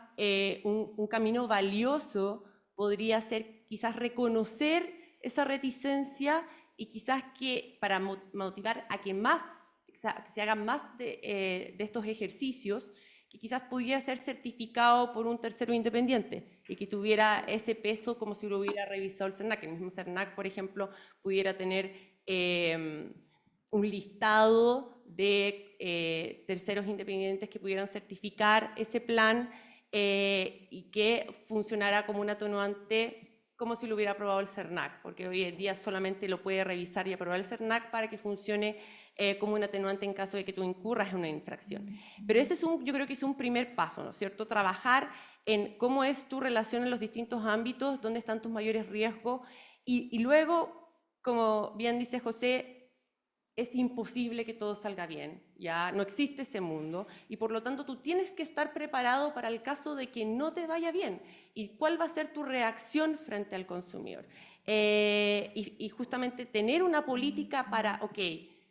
un camino valioso podría ser quizás reconocer esa reticencia y quizás que para motivar a que se hagan más de estos ejercicios, que quizás pudiera ser certificado por un tercero independiente y que tuviera ese peso como si lo hubiera revisado el CERNAC. El mismo CERNAC, por ejemplo, pudiera tener un listado de terceros independientes que pudieran certificar ese plan y que funcionara como un atenuante como si lo hubiera aprobado el CERNAC, porque hoy en día solamente lo puede revisar y aprobar el CERNAC para que funcione como un atenuante en caso de que tú incurras en una infracción. Pero ese yo creo que es un primer paso, ¿no es cierto? Trabajar en cómo es tu relación en los distintos ámbitos, dónde están tus mayores riesgos y luego, como bien dice José, es imposible que todo salga bien, ya no existe ese mundo y por lo tanto tú tienes que estar preparado para el caso de que no te vaya bien y cuál va a ser tu reacción frente al consumidor. Y justamente tener una política para, ok,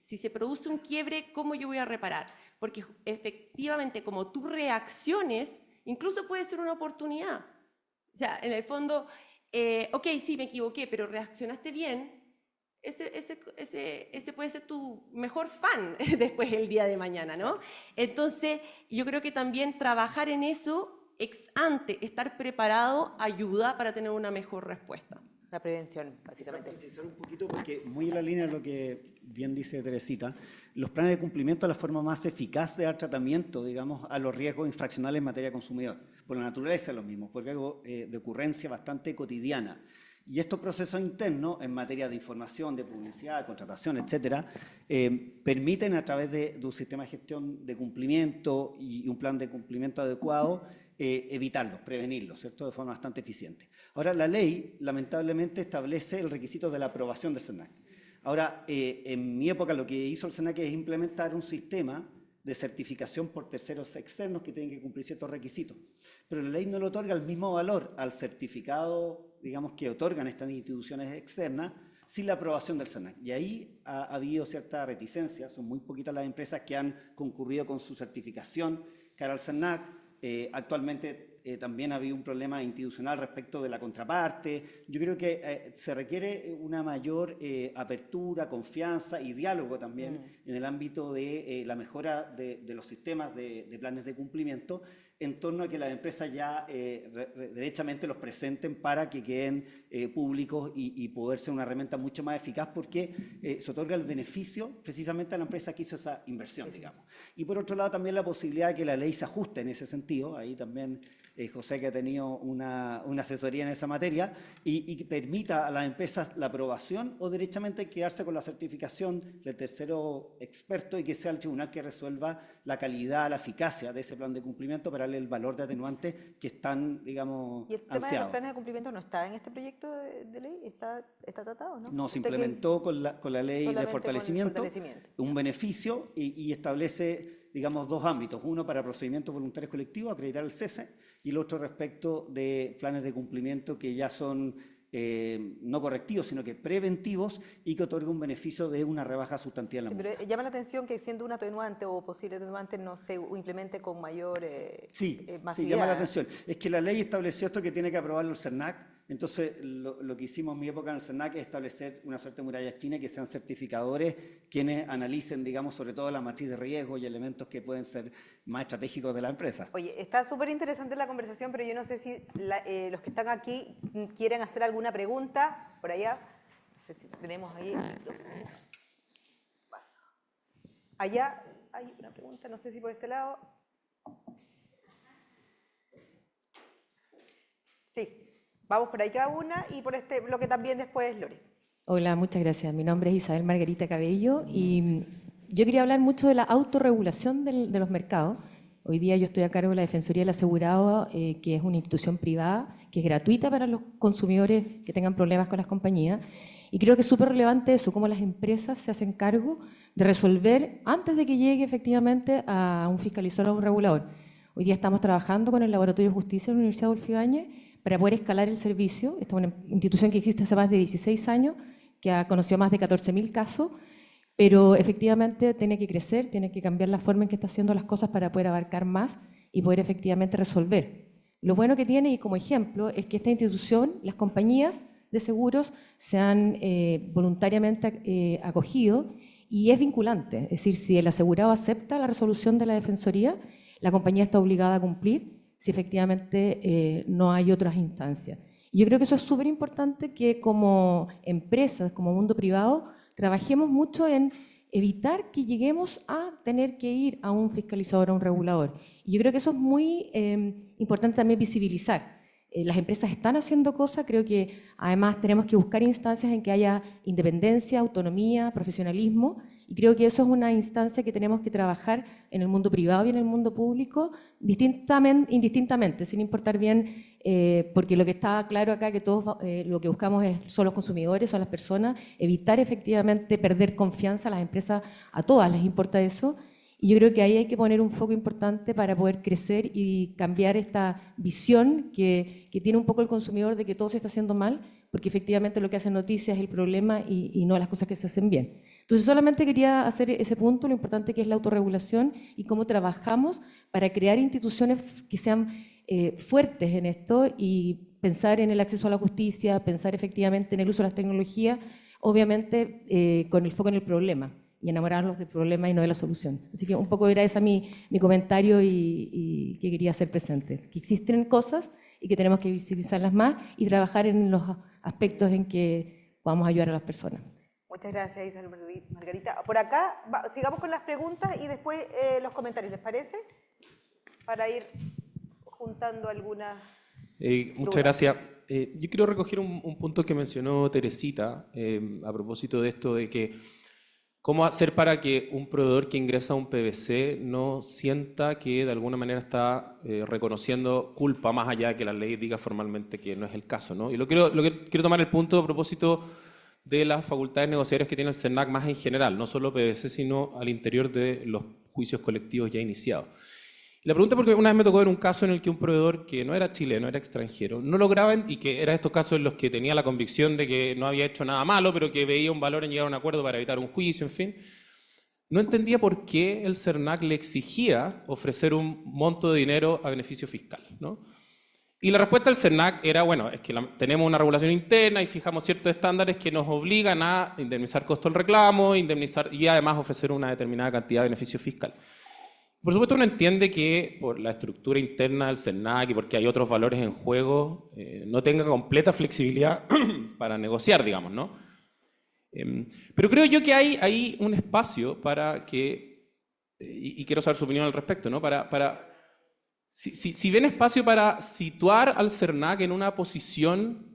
si se produce un quiebre, ¿cómo yo voy a reparar? Porque efectivamente como tú reacciones, incluso puede ser una oportunidad. O sea, en el fondo, ok, sí, me equivoqué, pero reaccionaste bien. Ese puede ser tu mejor fan después el día de mañana, ¿no? Entonces, yo creo que también trabajar en eso, ex ante, estar preparado, ayuda para tener una mejor respuesta. La prevención, básicamente. Quizás precisar un poquito, porque muy en la línea de lo que bien dice Teresita, los planes de cumplimiento es la forma más eficaz de dar tratamiento, digamos, a los riesgos infraccionales en materia de consumidor. Por la naturaleza es lo mismo, porque es algo de ocurrencia bastante cotidiana. Y estos procesos internos en materia de información, de publicidad, de contratación, etcétera, permiten a través de un sistema de gestión de cumplimiento y un plan de cumplimiento adecuado evitarlos, prevenirlos, ¿cierto? De forma bastante eficiente. Ahora, la ley, lamentablemente, establece el requisito de la aprobación del SENAC. Ahora, en mi época lo que hizo el SENAC es implementar un sistema de certificación por terceros externos que tienen que cumplir ciertos requisitos. Pero la ley no le otorga el mismo valor al certificado, digamos, que otorgan estas instituciones externas sin la aprobación del SERNAC. Y ahí ha habido cierta reticencia, son muy poquitas las empresas que han concurrido con su certificación cara al SERNAC. Actualmente también ha habido un problema institucional respecto de la contraparte. Yo creo que se requiere una mayor apertura, confianza y diálogo también en el ámbito de la mejora de los sistemas de planes de cumplimiento en torno a que las empresas ya derechamente los presenten para que queden públicos y poder ser una herramienta mucho más eficaz porque se otorga el beneficio precisamente a la empresa que hizo esa inversión, digamos. Y por otro lado también la posibilidad de que la ley se ajuste en ese sentido, ahí también José que ha tenido una asesoría en esa materia y que permita a las empresas la aprobación o derechamente quedarse con la certificación del tercero experto y que sea el tribunal que resuelva la calidad, la eficacia de ese plan de cumplimiento para darle el valor de atenuante que están, digamos, ¿Y el tema de los ansiados. planes de cumplimiento no está en este proyecto de ley? ¿Está tratado, no? No, se ¿Usted qué- implementó con la ley solamente de con el fortalecimiento, fortalecimiento? un beneficio y establece, digamos, dos ámbitos. Uno para procedimientos voluntarios colectivos, acreditar el cese, y el otro respecto de planes de cumplimiento que ya son no correctivos, sino que preventivos y que otorga un beneficio de una rebaja sustantiva en la Sí, multa. pero llama la atención que siendo un atenuante o posible atenuante no se implemente con mayor Sí, masividad. sí, llama la atención. Es que la ley estableció esto que tiene que aprobarlo el SERNAC. Entonces, lo que hicimos en mi época en el SERNAC es establecer una suerte de murallas chinas que sean certificadores quienes analicen, digamos, sobre todo la matriz de riesgo y elementos que pueden ser más estratégicos de la empresa. Oye, está súper interesante la conversación, pero yo no sé si los que están aquí quieren hacer alguna pregunta por allá. No sé si tenemos ahí. Allá hay una pregunta, no sé si por este lado. Sí, vamos por ahí cada una y por este bloque también después Lore. Hola, muchas gracias. Mi nombre es Isabel Margarita Cabello y yo quería hablar mucho de la autorregulación de los mercados. Hoy día yo estoy a cargo de la Defensoría del Asegurado, que es una institución privada, que es gratuita para los consumidores que tengan problemas con las compañías. Y creo que es súper relevante eso, cómo las empresas se hacen cargo de resolver antes de que llegue efectivamente a un fiscalizador o a un regulador. Hoy día estamos trabajando con el Laboratorio de Justicia de la Universidad Adolfo Ibáñez para poder escalar el servicio. Esta es una institución que existe hace más de 16 años, que ha conocido más de 14.000 casos, pero efectivamente tiene que crecer, tiene que cambiar la forma en que está haciendo las cosas para poder abarcar más y poder efectivamente resolver. Lo bueno que tiene, y como ejemplo, es que esta institución, las compañías de seguros se han voluntariamente acogido y es vinculante. Es decir, si el asegurado acepta la resolución de la Defensoría, la compañía está obligada a cumplir si efectivamente no hay otras instancias. Yo creo que eso es súper importante que como empresas, como mundo privado, trabajemos mucho en evitar que lleguemos a tener que ir a un fiscalizador, a un regulador. Y yo creo que eso es muy importante también visibilizar. Las empresas están haciendo cosas, creo que además tenemos que buscar instancias en que haya independencia, autonomía, profesionalismo, y creo que eso es una instancia que tenemos que trabajar en el mundo privado y en el mundo público indistintamente, sin importar bien, porque lo que está claro acá que todos lo que buscamos son los consumidores, son las personas, evitar efectivamente perder confianza a las empresas, a todas les importa eso. Y yo creo que ahí hay que poner un foco importante para poder crecer y cambiar esta visión que tiene un poco el consumidor de que todo se está haciendo mal, porque efectivamente lo que hace noticias es el problema y no las cosas que se hacen bien. Entonces solamente quería hacer ese punto, lo importante que es la autorregulación y cómo trabajamos para crear instituciones que sean fuertes en esto y pensar en el acceso a la justicia, pensar efectivamente en el uso de las tecnologías, obviamente con el foco en el problema y enamorarlos del problema y no de la solución. Así que un poco era ese mi comentario y que quería hacer presente. Que existen cosas y que tenemos que visibilizarlas más y trabajar en los aspectos en que podamos ayudar a las personas. Muchas gracias, Isabel Margarita. Por acá, sigamos con las preguntas y después los comentarios, ¿les parece? Para ir juntando algunas Muchas dudas. gracias. Yo quiero recoger un punto que mencionó Teresita a propósito de esto de que cómo hacer para que un proveedor que ingresa a un PBC no sienta que de alguna manera está reconociendo culpa más allá de que la ley diga formalmente que no es el caso, ¿no? Y quiero tomar el punto a propósito de las facultades negociadoras que tiene el SERNAC más en general, no solo PBC, sino al interior de los juicios colectivos ya iniciados. La pregunta porque una vez me tocó ver un caso en el que un proveedor que no era chileno, era extranjero, no lograba, y que era estos casos en los que tenía la convicción de que no había hecho nada malo, pero que veía un valor en llegar a un acuerdo para evitar un juicio, en fin, no entendía por qué el CERNAC le exigía ofrecer un monto de dinero a beneficio fiscal, ¿no? Y la respuesta del CERNAC era, bueno, es que tenemos una regulación interna y fijamos ciertos estándares que nos obligan a indemnizar costo del reclamo, indemnizar y además ofrecer una determinada cantidad de beneficio fiscal. Por supuesto, uno entiende que por la estructura interna del CERNAC y porque hay otros valores en juego, no tenga completa flexibilidad para negociar, digamos, ¿no? Pero creo yo que hay ahí un espacio para que, y quiero saber su opinión al respecto, ¿no? Si ven espacio para situar al CERNAC en una posición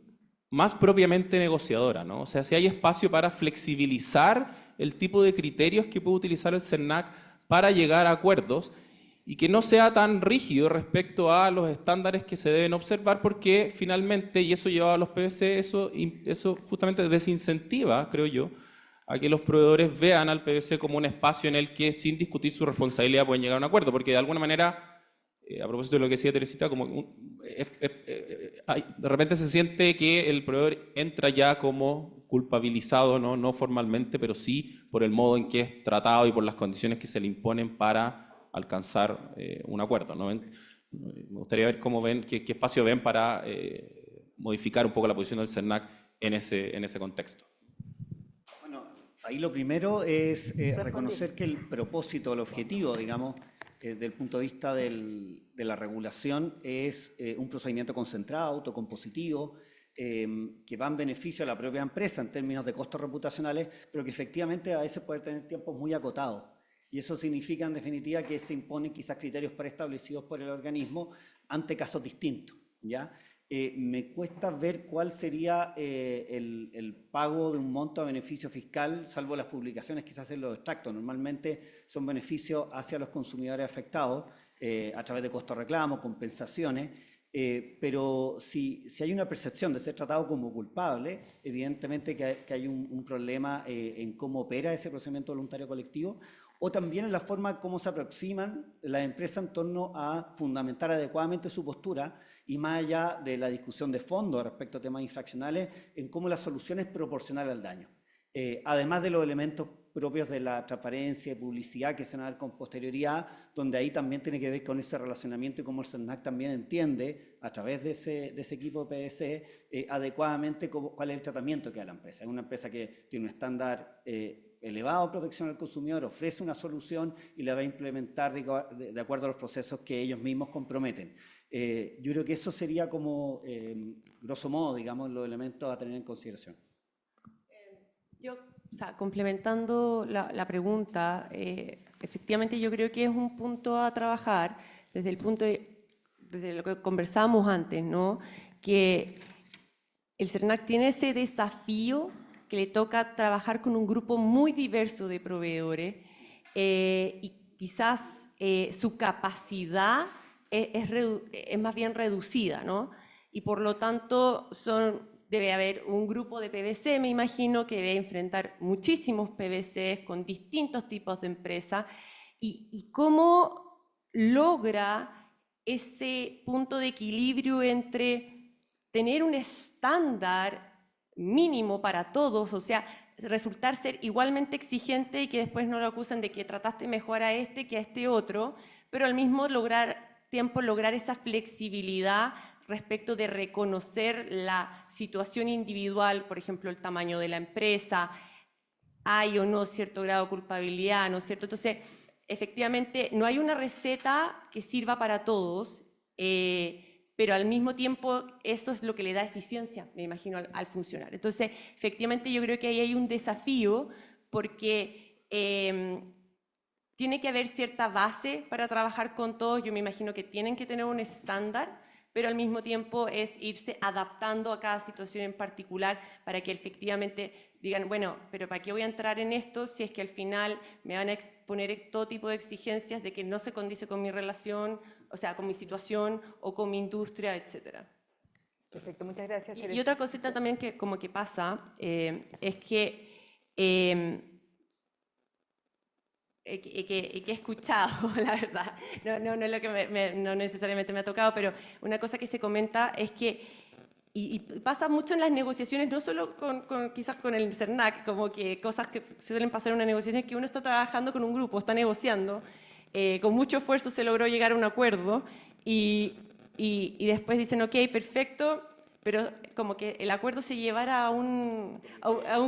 más propiamente negociadora, ¿no? O sea, si hay espacio para flexibilizar el tipo de criterios que puede utilizar el CERNAC para llegar a acuerdos y que no sea tan rígido respecto a los estándares que se deben observar, porque finalmente, y eso lleva a los PBC, eso justamente desincentiva, creo yo, a que los proveedores vean al PBC como un espacio en el que, sin discutir su responsabilidad, pueden llegar a un acuerdo, porque de alguna manera, a propósito de lo que decía Teresita, de repente se siente que el proveedor entra ya como culpabilizado, no formalmente, pero sí por el modo en que es tratado y por las condiciones que se le imponen para alcanzar un acuerdo, ¿no? Me gustaría ver cómo ven, qué espacio ven para modificar un poco la posición del CERNAC en ese contexto. Bueno, ahí lo primero es reconocer que el propósito, el objetivo, digamos, desde el punto de vista de la regulación es un procedimiento concentrado, autocompositivo, que va en beneficio a la propia empresa en términos de costos reputacionales, pero que efectivamente a veces puede tener tiempos muy acotados. Y eso significa, en definitiva, que se imponen quizás criterios preestablecidos por el organismo ante casos distintos, ¿ya? Me cuesta ver cuál sería el pago de un monto a beneficio fiscal, salvo las publicaciones quizás en los extractos. Normalmente son beneficios hacia los consumidores afectados a través de costos de reclamo, compensaciones, pero si hay una percepción de ser tratado como culpable, evidentemente que hay un problema en cómo opera ese procedimiento voluntario colectivo, o también en la forma como se aproximan las empresas en torno a fundamentar adecuadamente su postura y más allá de la discusión de fondo respecto a temas infraccionales, en cómo la solución es proporcional al daño. Además de los elementos propios de la transparencia y publicidad que se van a dar con posterioridad, donde ahí también tiene que ver con ese relacionamiento y cómo el CERNAC también entiende, a través de ese equipo de PBC, adecuadamente cuál es el tratamiento que da la empresa. Es una empresa que tiene un estándar elevado de protección al consumidor, ofrece una solución y la va a implementar de acuerdo a los procesos que ellos mismos comprometen. Yo creo que eso sería como, grosso modo, digamos, los elementos a tener en consideración. Complementando la pregunta, efectivamente yo creo que es un punto a trabajar desde lo que conversábamos antes, ¿no? Que el CERNAC tiene ese desafío que le toca trabajar con un grupo muy diverso de proveedores y quizás su capacidad es más bien reducida, ¿no? Y por lo tanto debe haber un grupo de PBC, me imagino, que debe enfrentar muchísimos PBCs con distintos tipos de empresas y cómo logra ese punto de equilibrio entre tener un estándar mínimo para todos, o sea, resultar ser igualmente exigente y que después no lo acusan de que trataste mejor a este que a este otro, pero al mismo tiempo lograr esa flexibilidad respecto de reconocer la situación individual, por ejemplo, el tamaño de la empresa, hay o no cierto grado de culpabilidad, ¿no es cierto? Entonces, efectivamente, no hay una receta que sirva para todos, pero al mismo tiempo eso es lo que le da eficiencia, me imagino, al funcionar. Entonces, efectivamente, yo creo que ahí hay un desafío porque tiene que haber cierta base para trabajar con todos. Yo me imagino que tienen que tener un estándar, pero al mismo tiempo es irse adaptando a cada situación en particular para que efectivamente digan, bueno, pero ¿para qué voy a entrar en esto si es que al final me van a poner todo tipo de exigencias de que no se condice con mi relación, o sea, con mi situación o con mi industria, etcétera? Perfecto, muchas gracias. Y otra cosita también que como que pasa es que que he escuchado, la verdad. No es lo que no necesariamente me ha tocado, pero una cosa que se comenta es que, y pasa mucho en las negociaciones, no solo quizás con el CERNAC, como que cosas que suelen pasar en una negociación, es que uno está trabajando con un grupo, está negociando, con mucho esfuerzo se logró llegar a un acuerdo, y después dicen, ok, perfecto, pero como que el acuerdo se llevara a un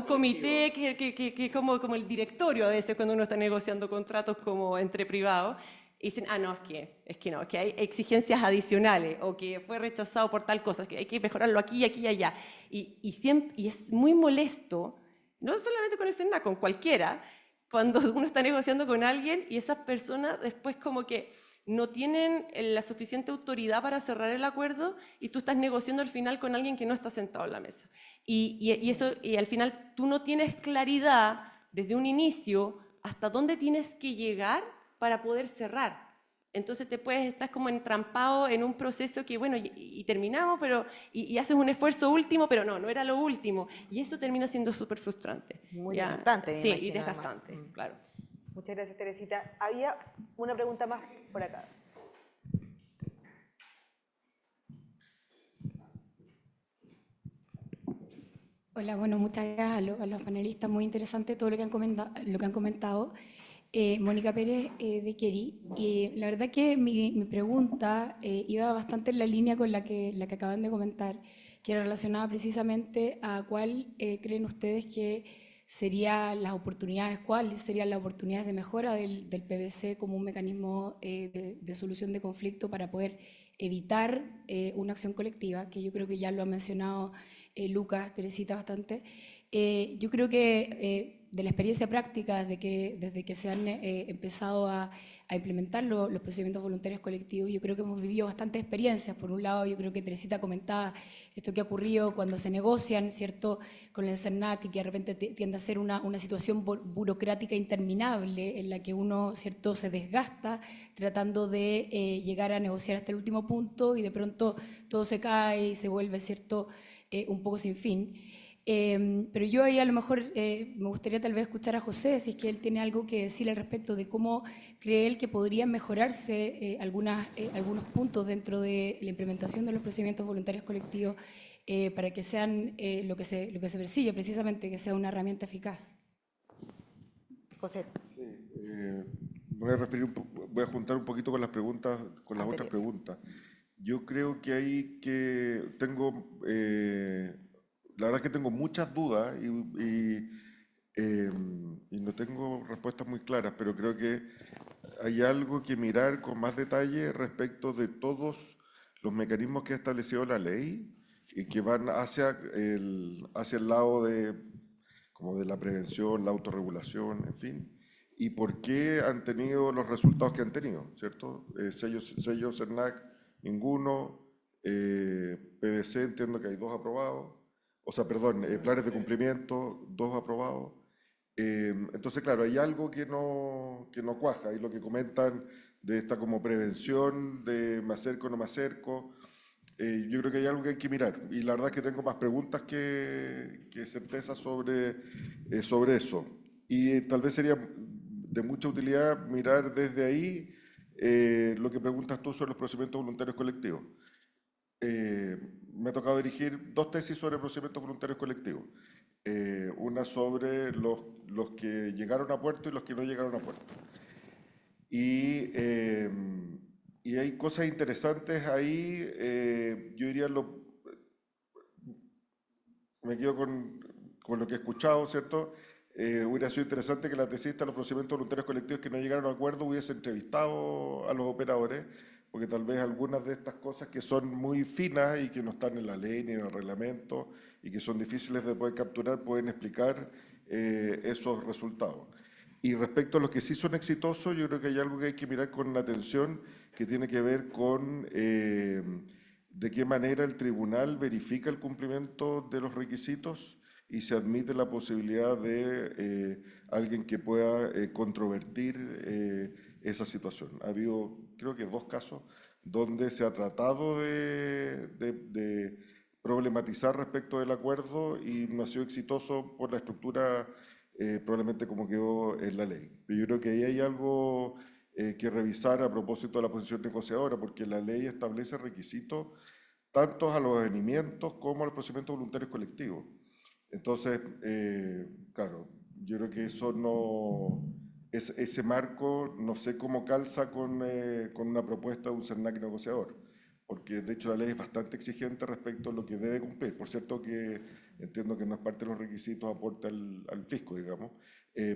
comité que como el directorio a veces cuando uno está negociando contratos como entre privados, y dicen, no, es que no, que hay exigencias adicionales o que fue rechazado por tal cosa, que hay que mejorarlo aquí, aquí y allá. Y es muy molesto, no solamente con el SENAC, con cualquiera, cuando uno está negociando con alguien y esas personas después como que no tienen la suficiente autoridad para cerrar el acuerdo y tú estás negociando al final con alguien que no está sentado en la mesa. Y al final tú no tienes claridad desde un inicio hasta dónde tienes que llegar para poder cerrar. Entonces estás como entrampado en un proceso que, bueno, y terminamos, y haces un esfuerzo último, pero no era lo último. Y eso termina siendo súper frustrante. Muy ¿ya? desgastante, me Sí, imagino, y además. desgastante, claro. Muchas gracias, Teresita. Había una pregunta más por acá. Hola, bueno, muchas gracias a los panelistas, muy interesante todo lo que han comentado. Mónica Pérez de Keri, y la verdad que mi pregunta iba bastante en la línea con la que acaban de comentar, que era relacionada precisamente a cuál creen ustedes que serían las oportunidades, cuáles serían las oportunidades de mejora del PVC como un mecanismo de solución de conflicto para poder evitar una acción colectiva, que yo creo que ya lo ha mencionado Lucas, Teresita bastante. Yo creo que de la experiencia práctica, desde que se han empezado a implementar los procedimientos voluntarios colectivos, yo creo que hemos vivido bastantes experiencias. Por un lado, yo creo que Teresita comentaba esto que ha ocurrido cuando se negocian, ¿cierto?, con el CERNAC, y que de repente tiende a ser una situación burocrática interminable en la que uno, ¿cierto?, se desgasta tratando de llegar a negociar hasta el último punto y de pronto todo se cae y se vuelve, ¿cierto?, un poco sin fin. Pero yo ahí a lo mejor me gustaría tal vez escuchar a José, si es que él tiene algo que decir al respecto de cómo cree él que podrían mejorarse algunos puntos dentro de la implementación de los procedimientos voluntarios colectivos para que sean lo que se persigue precisamente, que sea una herramienta eficaz. José. Sí, voy a juntar un poquito con las preguntas, con las otras preguntas. Yo creo que la verdad es que tengo muchas dudas y no tengo respuestas muy claras, pero creo que hay algo que mirar con más detalle respecto de todos los mecanismos que ha establecido la ley y que van hacia el lado como de la prevención, la autorregulación, en fin, y por qué han tenido los resultados que han tenido, ¿cierto? Sellos CERNAC, ninguno, PVC entiendo que hay 2 aprobados, o sea, perdón, planes de cumplimiento, 2 aprobados. Entonces, claro, hay algo que no cuaja, y lo que comentan de esta como prevención, de me acerco o no me acerco, yo creo que hay algo que hay que mirar. Y la verdad es que tengo más preguntas que certezas sobre eso. Y tal vez sería de mucha utilidad mirar desde ahí lo que preguntas tú sobre los procedimientos voluntarios colectivos. Me ha tocado dirigir 2 tesis sobre procedimientos voluntarios colectivos. Una sobre los que llegaron a puerto y los que no llegaron a puerto. Y hay cosas interesantes ahí. Yo diría, me quedo con lo que he escuchado, ¿cierto? Hubiera sido interesante que la tesista de los procedimientos voluntarios colectivos que no llegaron a acuerdo hubiese entrevistado a los operadores, porque tal vez algunas de estas cosas que son muy finas y que no están en la ley ni en el reglamento y que son difíciles de poder capturar, pueden explicar esos resultados. Y respecto a los que sí son exitosos, yo creo que hay algo que hay que mirar con atención, que tiene que ver con de qué manera el tribunal verifica el cumplimiento de los requisitos y se admite la posibilidad de alguien que pueda controvertir esa situación. Ha habido, creo que 2 casos donde se ha tratado de problematizar respecto del acuerdo y no ha sido exitoso por la estructura probablemente como quedó en la ley. Pero yo creo que ahí hay algo que revisar a propósito de la posición negociadora, porque la ley establece requisitos tanto a los avenimientos como a los procedimientos voluntarios colectivos. Entonces, claro, yo creo que eso no, ese marco no sé cómo calza con una propuesta de un CERNAC negociador, porque de hecho la ley es bastante exigente respecto a lo que debe cumplir. Por cierto que entiendo que no es parte de los requisitos aporte al fisco, digamos,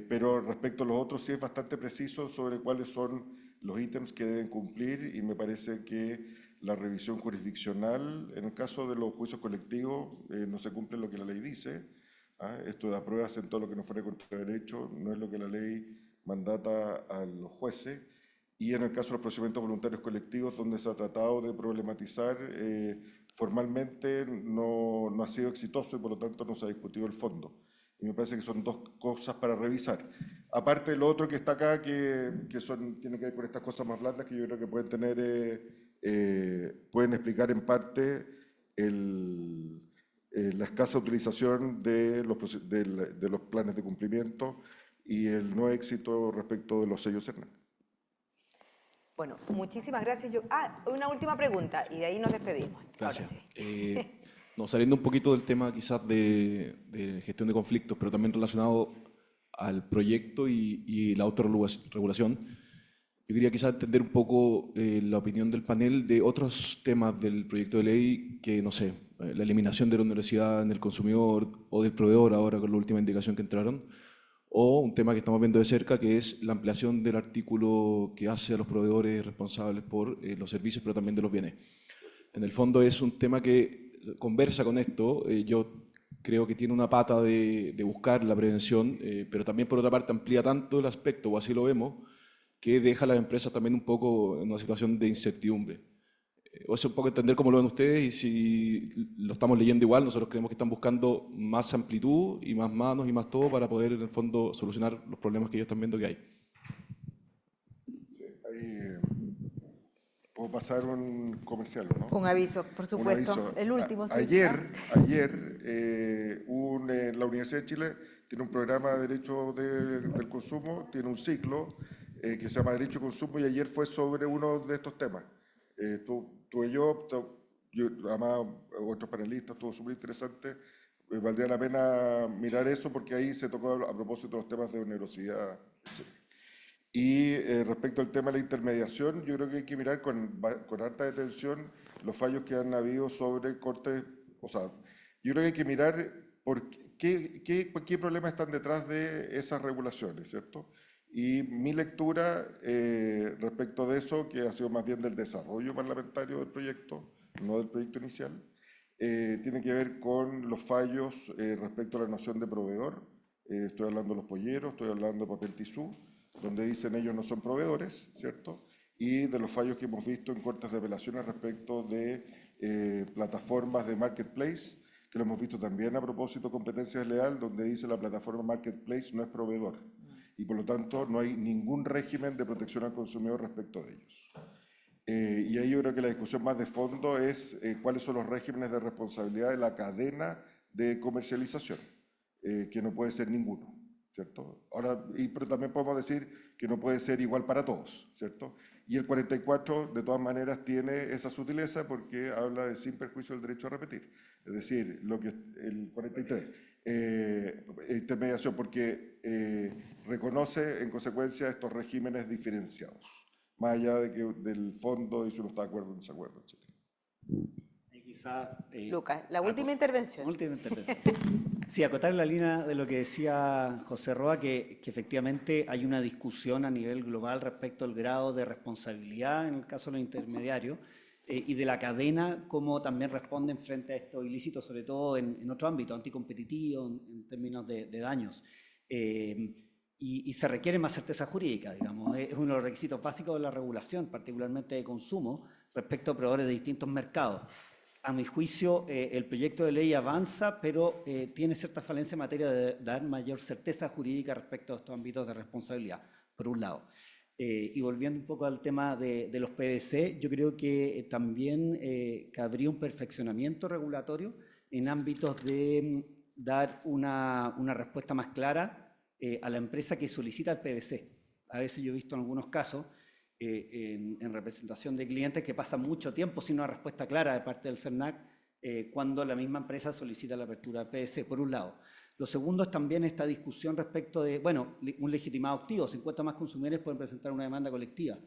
pero respecto a los otros sí es bastante preciso sobre cuáles son los ítems que deben cumplir, y me parece que la revisión jurisdiccional, en el caso de los juicios colectivos, no se cumple lo que la ley dice. Esto de apruebas en todo lo que no fuera contra derecho no es lo que la ley mandata a los jueces. Y en el caso de los procedimientos voluntarios colectivos, donde se ha tratado de problematizar, formalmente no ha sido exitoso y por lo tanto no se ha discutido el fondo. Y me parece que son dos cosas para revisar. Aparte de lo otro que está acá, que tiene que ver con estas cosas más blandas que yo creo que pueden pueden explicar en parte la escasa utilización de los planes de cumplimiento y el no éxito respecto de los sellos CERNAC. Bueno, muchísimas gracias. Una última pregunta y de ahí nos despedimos. Gracias. Ahora sí. No, saliendo un poquito del tema quizás de gestión de conflictos, pero también relacionado al proyecto y la autorregulación, yo quería quizás entender un poco la opinión del panel de otros temas del proyecto de ley que, no sé, la eliminación de la onerosidad en el consumidor o del proveedor ahora con la última indicación que entraron, o un tema que estamos viendo de cerca, que es la ampliación del artículo que hace a los proveedores responsables por los servicios, pero también de los bienes. En el fondo es un tema que conversa con esto. Yo creo que tiene una pata de buscar la prevención, pero también por otra parte amplía tanto el aspecto, o así lo vemos, que deja a las empresas también un poco en una situación de incertidumbre. O sea, un poco entender cómo lo ven ustedes y si lo estamos leyendo igual. Nosotros creemos que están buscando más amplitud y más manos y más todo para poder, en el fondo, solucionar los problemas que ellos están viendo que hay. Sí, ahí puedo pasar un comercial, ¿no? Un aviso, por supuesto. Un aviso. El último. Sí. Ayer la Universidad de Chile tiene un programa de Derecho del Consumo, tiene un ciclo que se llama Derecho y Consumo, y ayer fue sobre uno de estos temas. Tuve yo, además otros panelistas, estuvo súper interesante. Valdría la pena mirar eso porque ahí se tocó a propósito de los temas de onerosidad, etc. Y respecto al tema de la intermediación, yo creo que hay que mirar con harta detención los fallos que han habido sobre cortes. O sea, yo creo que hay que mirar por qué problemas están detrás de esas regulaciones, ¿cierto? Y mi lectura respecto de eso, que ha sido más bien del desarrollo parlamentario del proyecto, no del proyecto inicial, tiene que ver con los fallos respecto a la noción de proveedor. Estoy hablando de los polleros, estoy hablando de papel tisú, donde dicen ellos no son proveedores, ¿cierto? Y de los fallos que hemos visto en cortes de apelaciones respecto de plataformas de marketplace, que lo hemos visto también a propósito de competencia desleal, donde dice la plataforma marketplace no es proveedor. Y por lo tanto no hay ningún régimen de protección al consumidor respecto de ellos. Y ahí yo creo que la discusión más de fondo es cuáles son los regímenes de responsabilidad de la cadena de comercialización, que no puede ser ninguno, ¿cierto? Ahora, pero también podemos decir que no puede ser igual para todos, ¿cierto? Y el 44, de todas maneras, tiene esa sutileza porque habla de sin perjuicio del derecho a repetir. Es decir, el 43, intermediación, porque reconoce en consecuencia estos regímenes diferenciados, más allá del fondo y si uno está de acuerdo o en desacuerdo, etc. Lucas, la última intervención. Última intervención. Sí, acotar en la línea de lo que decía José Roa, que efectivamente hay una discusión a nivel global respecto al grado de responsabilidad en el caso de los intermediarios y de la cadena, cómo también responden frente a estos ilícitos, sobre todo en otro ámbito, anticompetitivo, en términos de daños. Y se requiere más certeza jurídica, digamos. Es uno de los requisitos básicos de la regulación, particularmente de consumo, respecto a proveedores de distintos mercados. A mi juicio, el proyecto de ley avanza, pero tiene cierta falencia en materia de dar mayor certeza jurídica respecto a estos ámbitos de responsabilidad, por un lado. Y volviendo un poco al tema de los PVC, yo creo que también cabría un perfeccionamiento regulatorio en ámbitos de dar una respuesta más clara a la empresa que solicita el PVC. A veces yo he visto en algunos casos en representación de clientes que pasan mucho tiempo sin una respuesta clara de parte del CERNAC cuando la misma empresa solicita la apertura del PVC, por un lado. Lo segundo es también esta discusión respecto de, bueno, un legitimado activo, 50 más consumidores pueden presentar una demanda colectiva.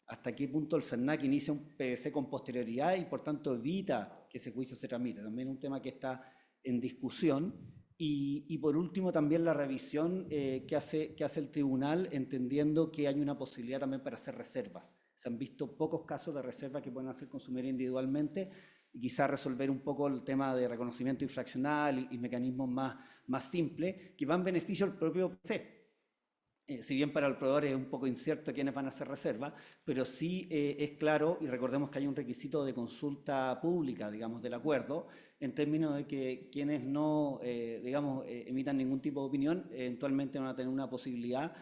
¿Hasta qué punto el CERNAC inicia un PVC con posterioridad y por tanto evita que ese juicio se tramite? También un tema que está en discusión. Y por último también la revisión que hace el tribunal, entendiendo que hay una posibilidad también para hacer reservas. Se han visto pocos casos de reservas que pueden hacer consumidores individualmente y quizás resolver un poco el tema de reconocimiento infraccional y mecanismos más simples que van en beneficio del propio PVC. Si bien para el proveedor es un poco incierto quiénes van a hacer reservas, pero sí es claro, y recordemos que hay un requisito de consulta pública, digamos, del acuerdo, en términos de que quienes no, emitan ningún tipo de opinión, eventualmente van a tener una posibilidad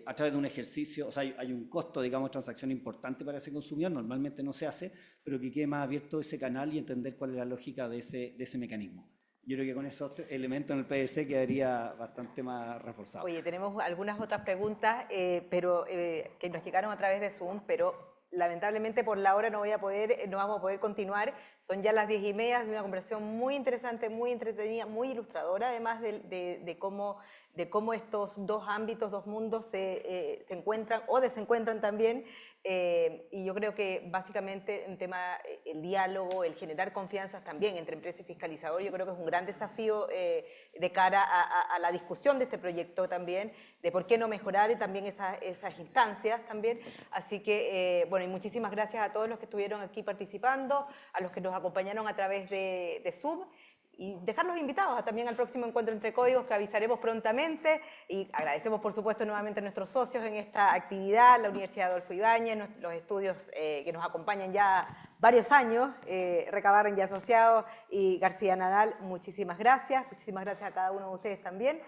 a través de un ejercicio, o sea, hay un costo, digamos, de transacción importante para ese consumidor, normalmente no se hace, pero que quede más abierto ese canal y entender cuál es la lógica de ese mecanismo. Yo creo que con esos elementos en el PVC quedaría bastante más reforzado. Oye, tenemos algunas otras preguntas, pero que nos llegaron a través de Zoom, pero lamentablemente por la hora no vamos a poder continuar. Son ya las 10:30, es una conversación muy interesante, muy entretenida, muy ilustradora, además de cómo estos dos ámbitos, dos mundos se encuentran o desencuentran también. Y yo creo que básicamente el tema, el diálogo, el generar confianzas también entre empresa y fiscalizador, yo creo que es un gran desafío de cara a la discusión de este proyecto también, de por qué no mejorar y también esas instancias también. Así que, bueno, y muchísimas gracias a todos los que estuvieron aquí participando, a los que nos acompañaron a través de Zoom, y dejarlos invitados también al próximo encuentro entre códigos que avisaremos prontamente. Y agradecemos, por supuesto, nuevamente a nuestros socios en esta actividad, la Universidad Adolfo Ibáñez, los estudios que nos acompañan ya varios años, Recabarren y Asociados y García Nadal. Muchísimas gracias a cada uno de ustedes también.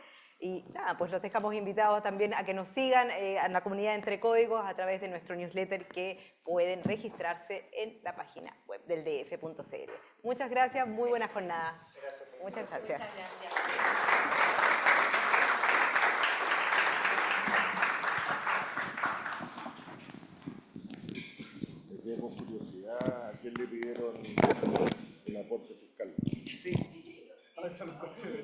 Y nada, pues los dejamos invitados también a que nos sigan a la comunidad Entre Códigos a través de nuestro newsletter que pueden registrarse en la página web del df.cl. Muchas gracias, muy buena jornada. Muchas gracias. Me quedé con curiosidad, ¿a quién le pidieron el aporte fiscal? Sí.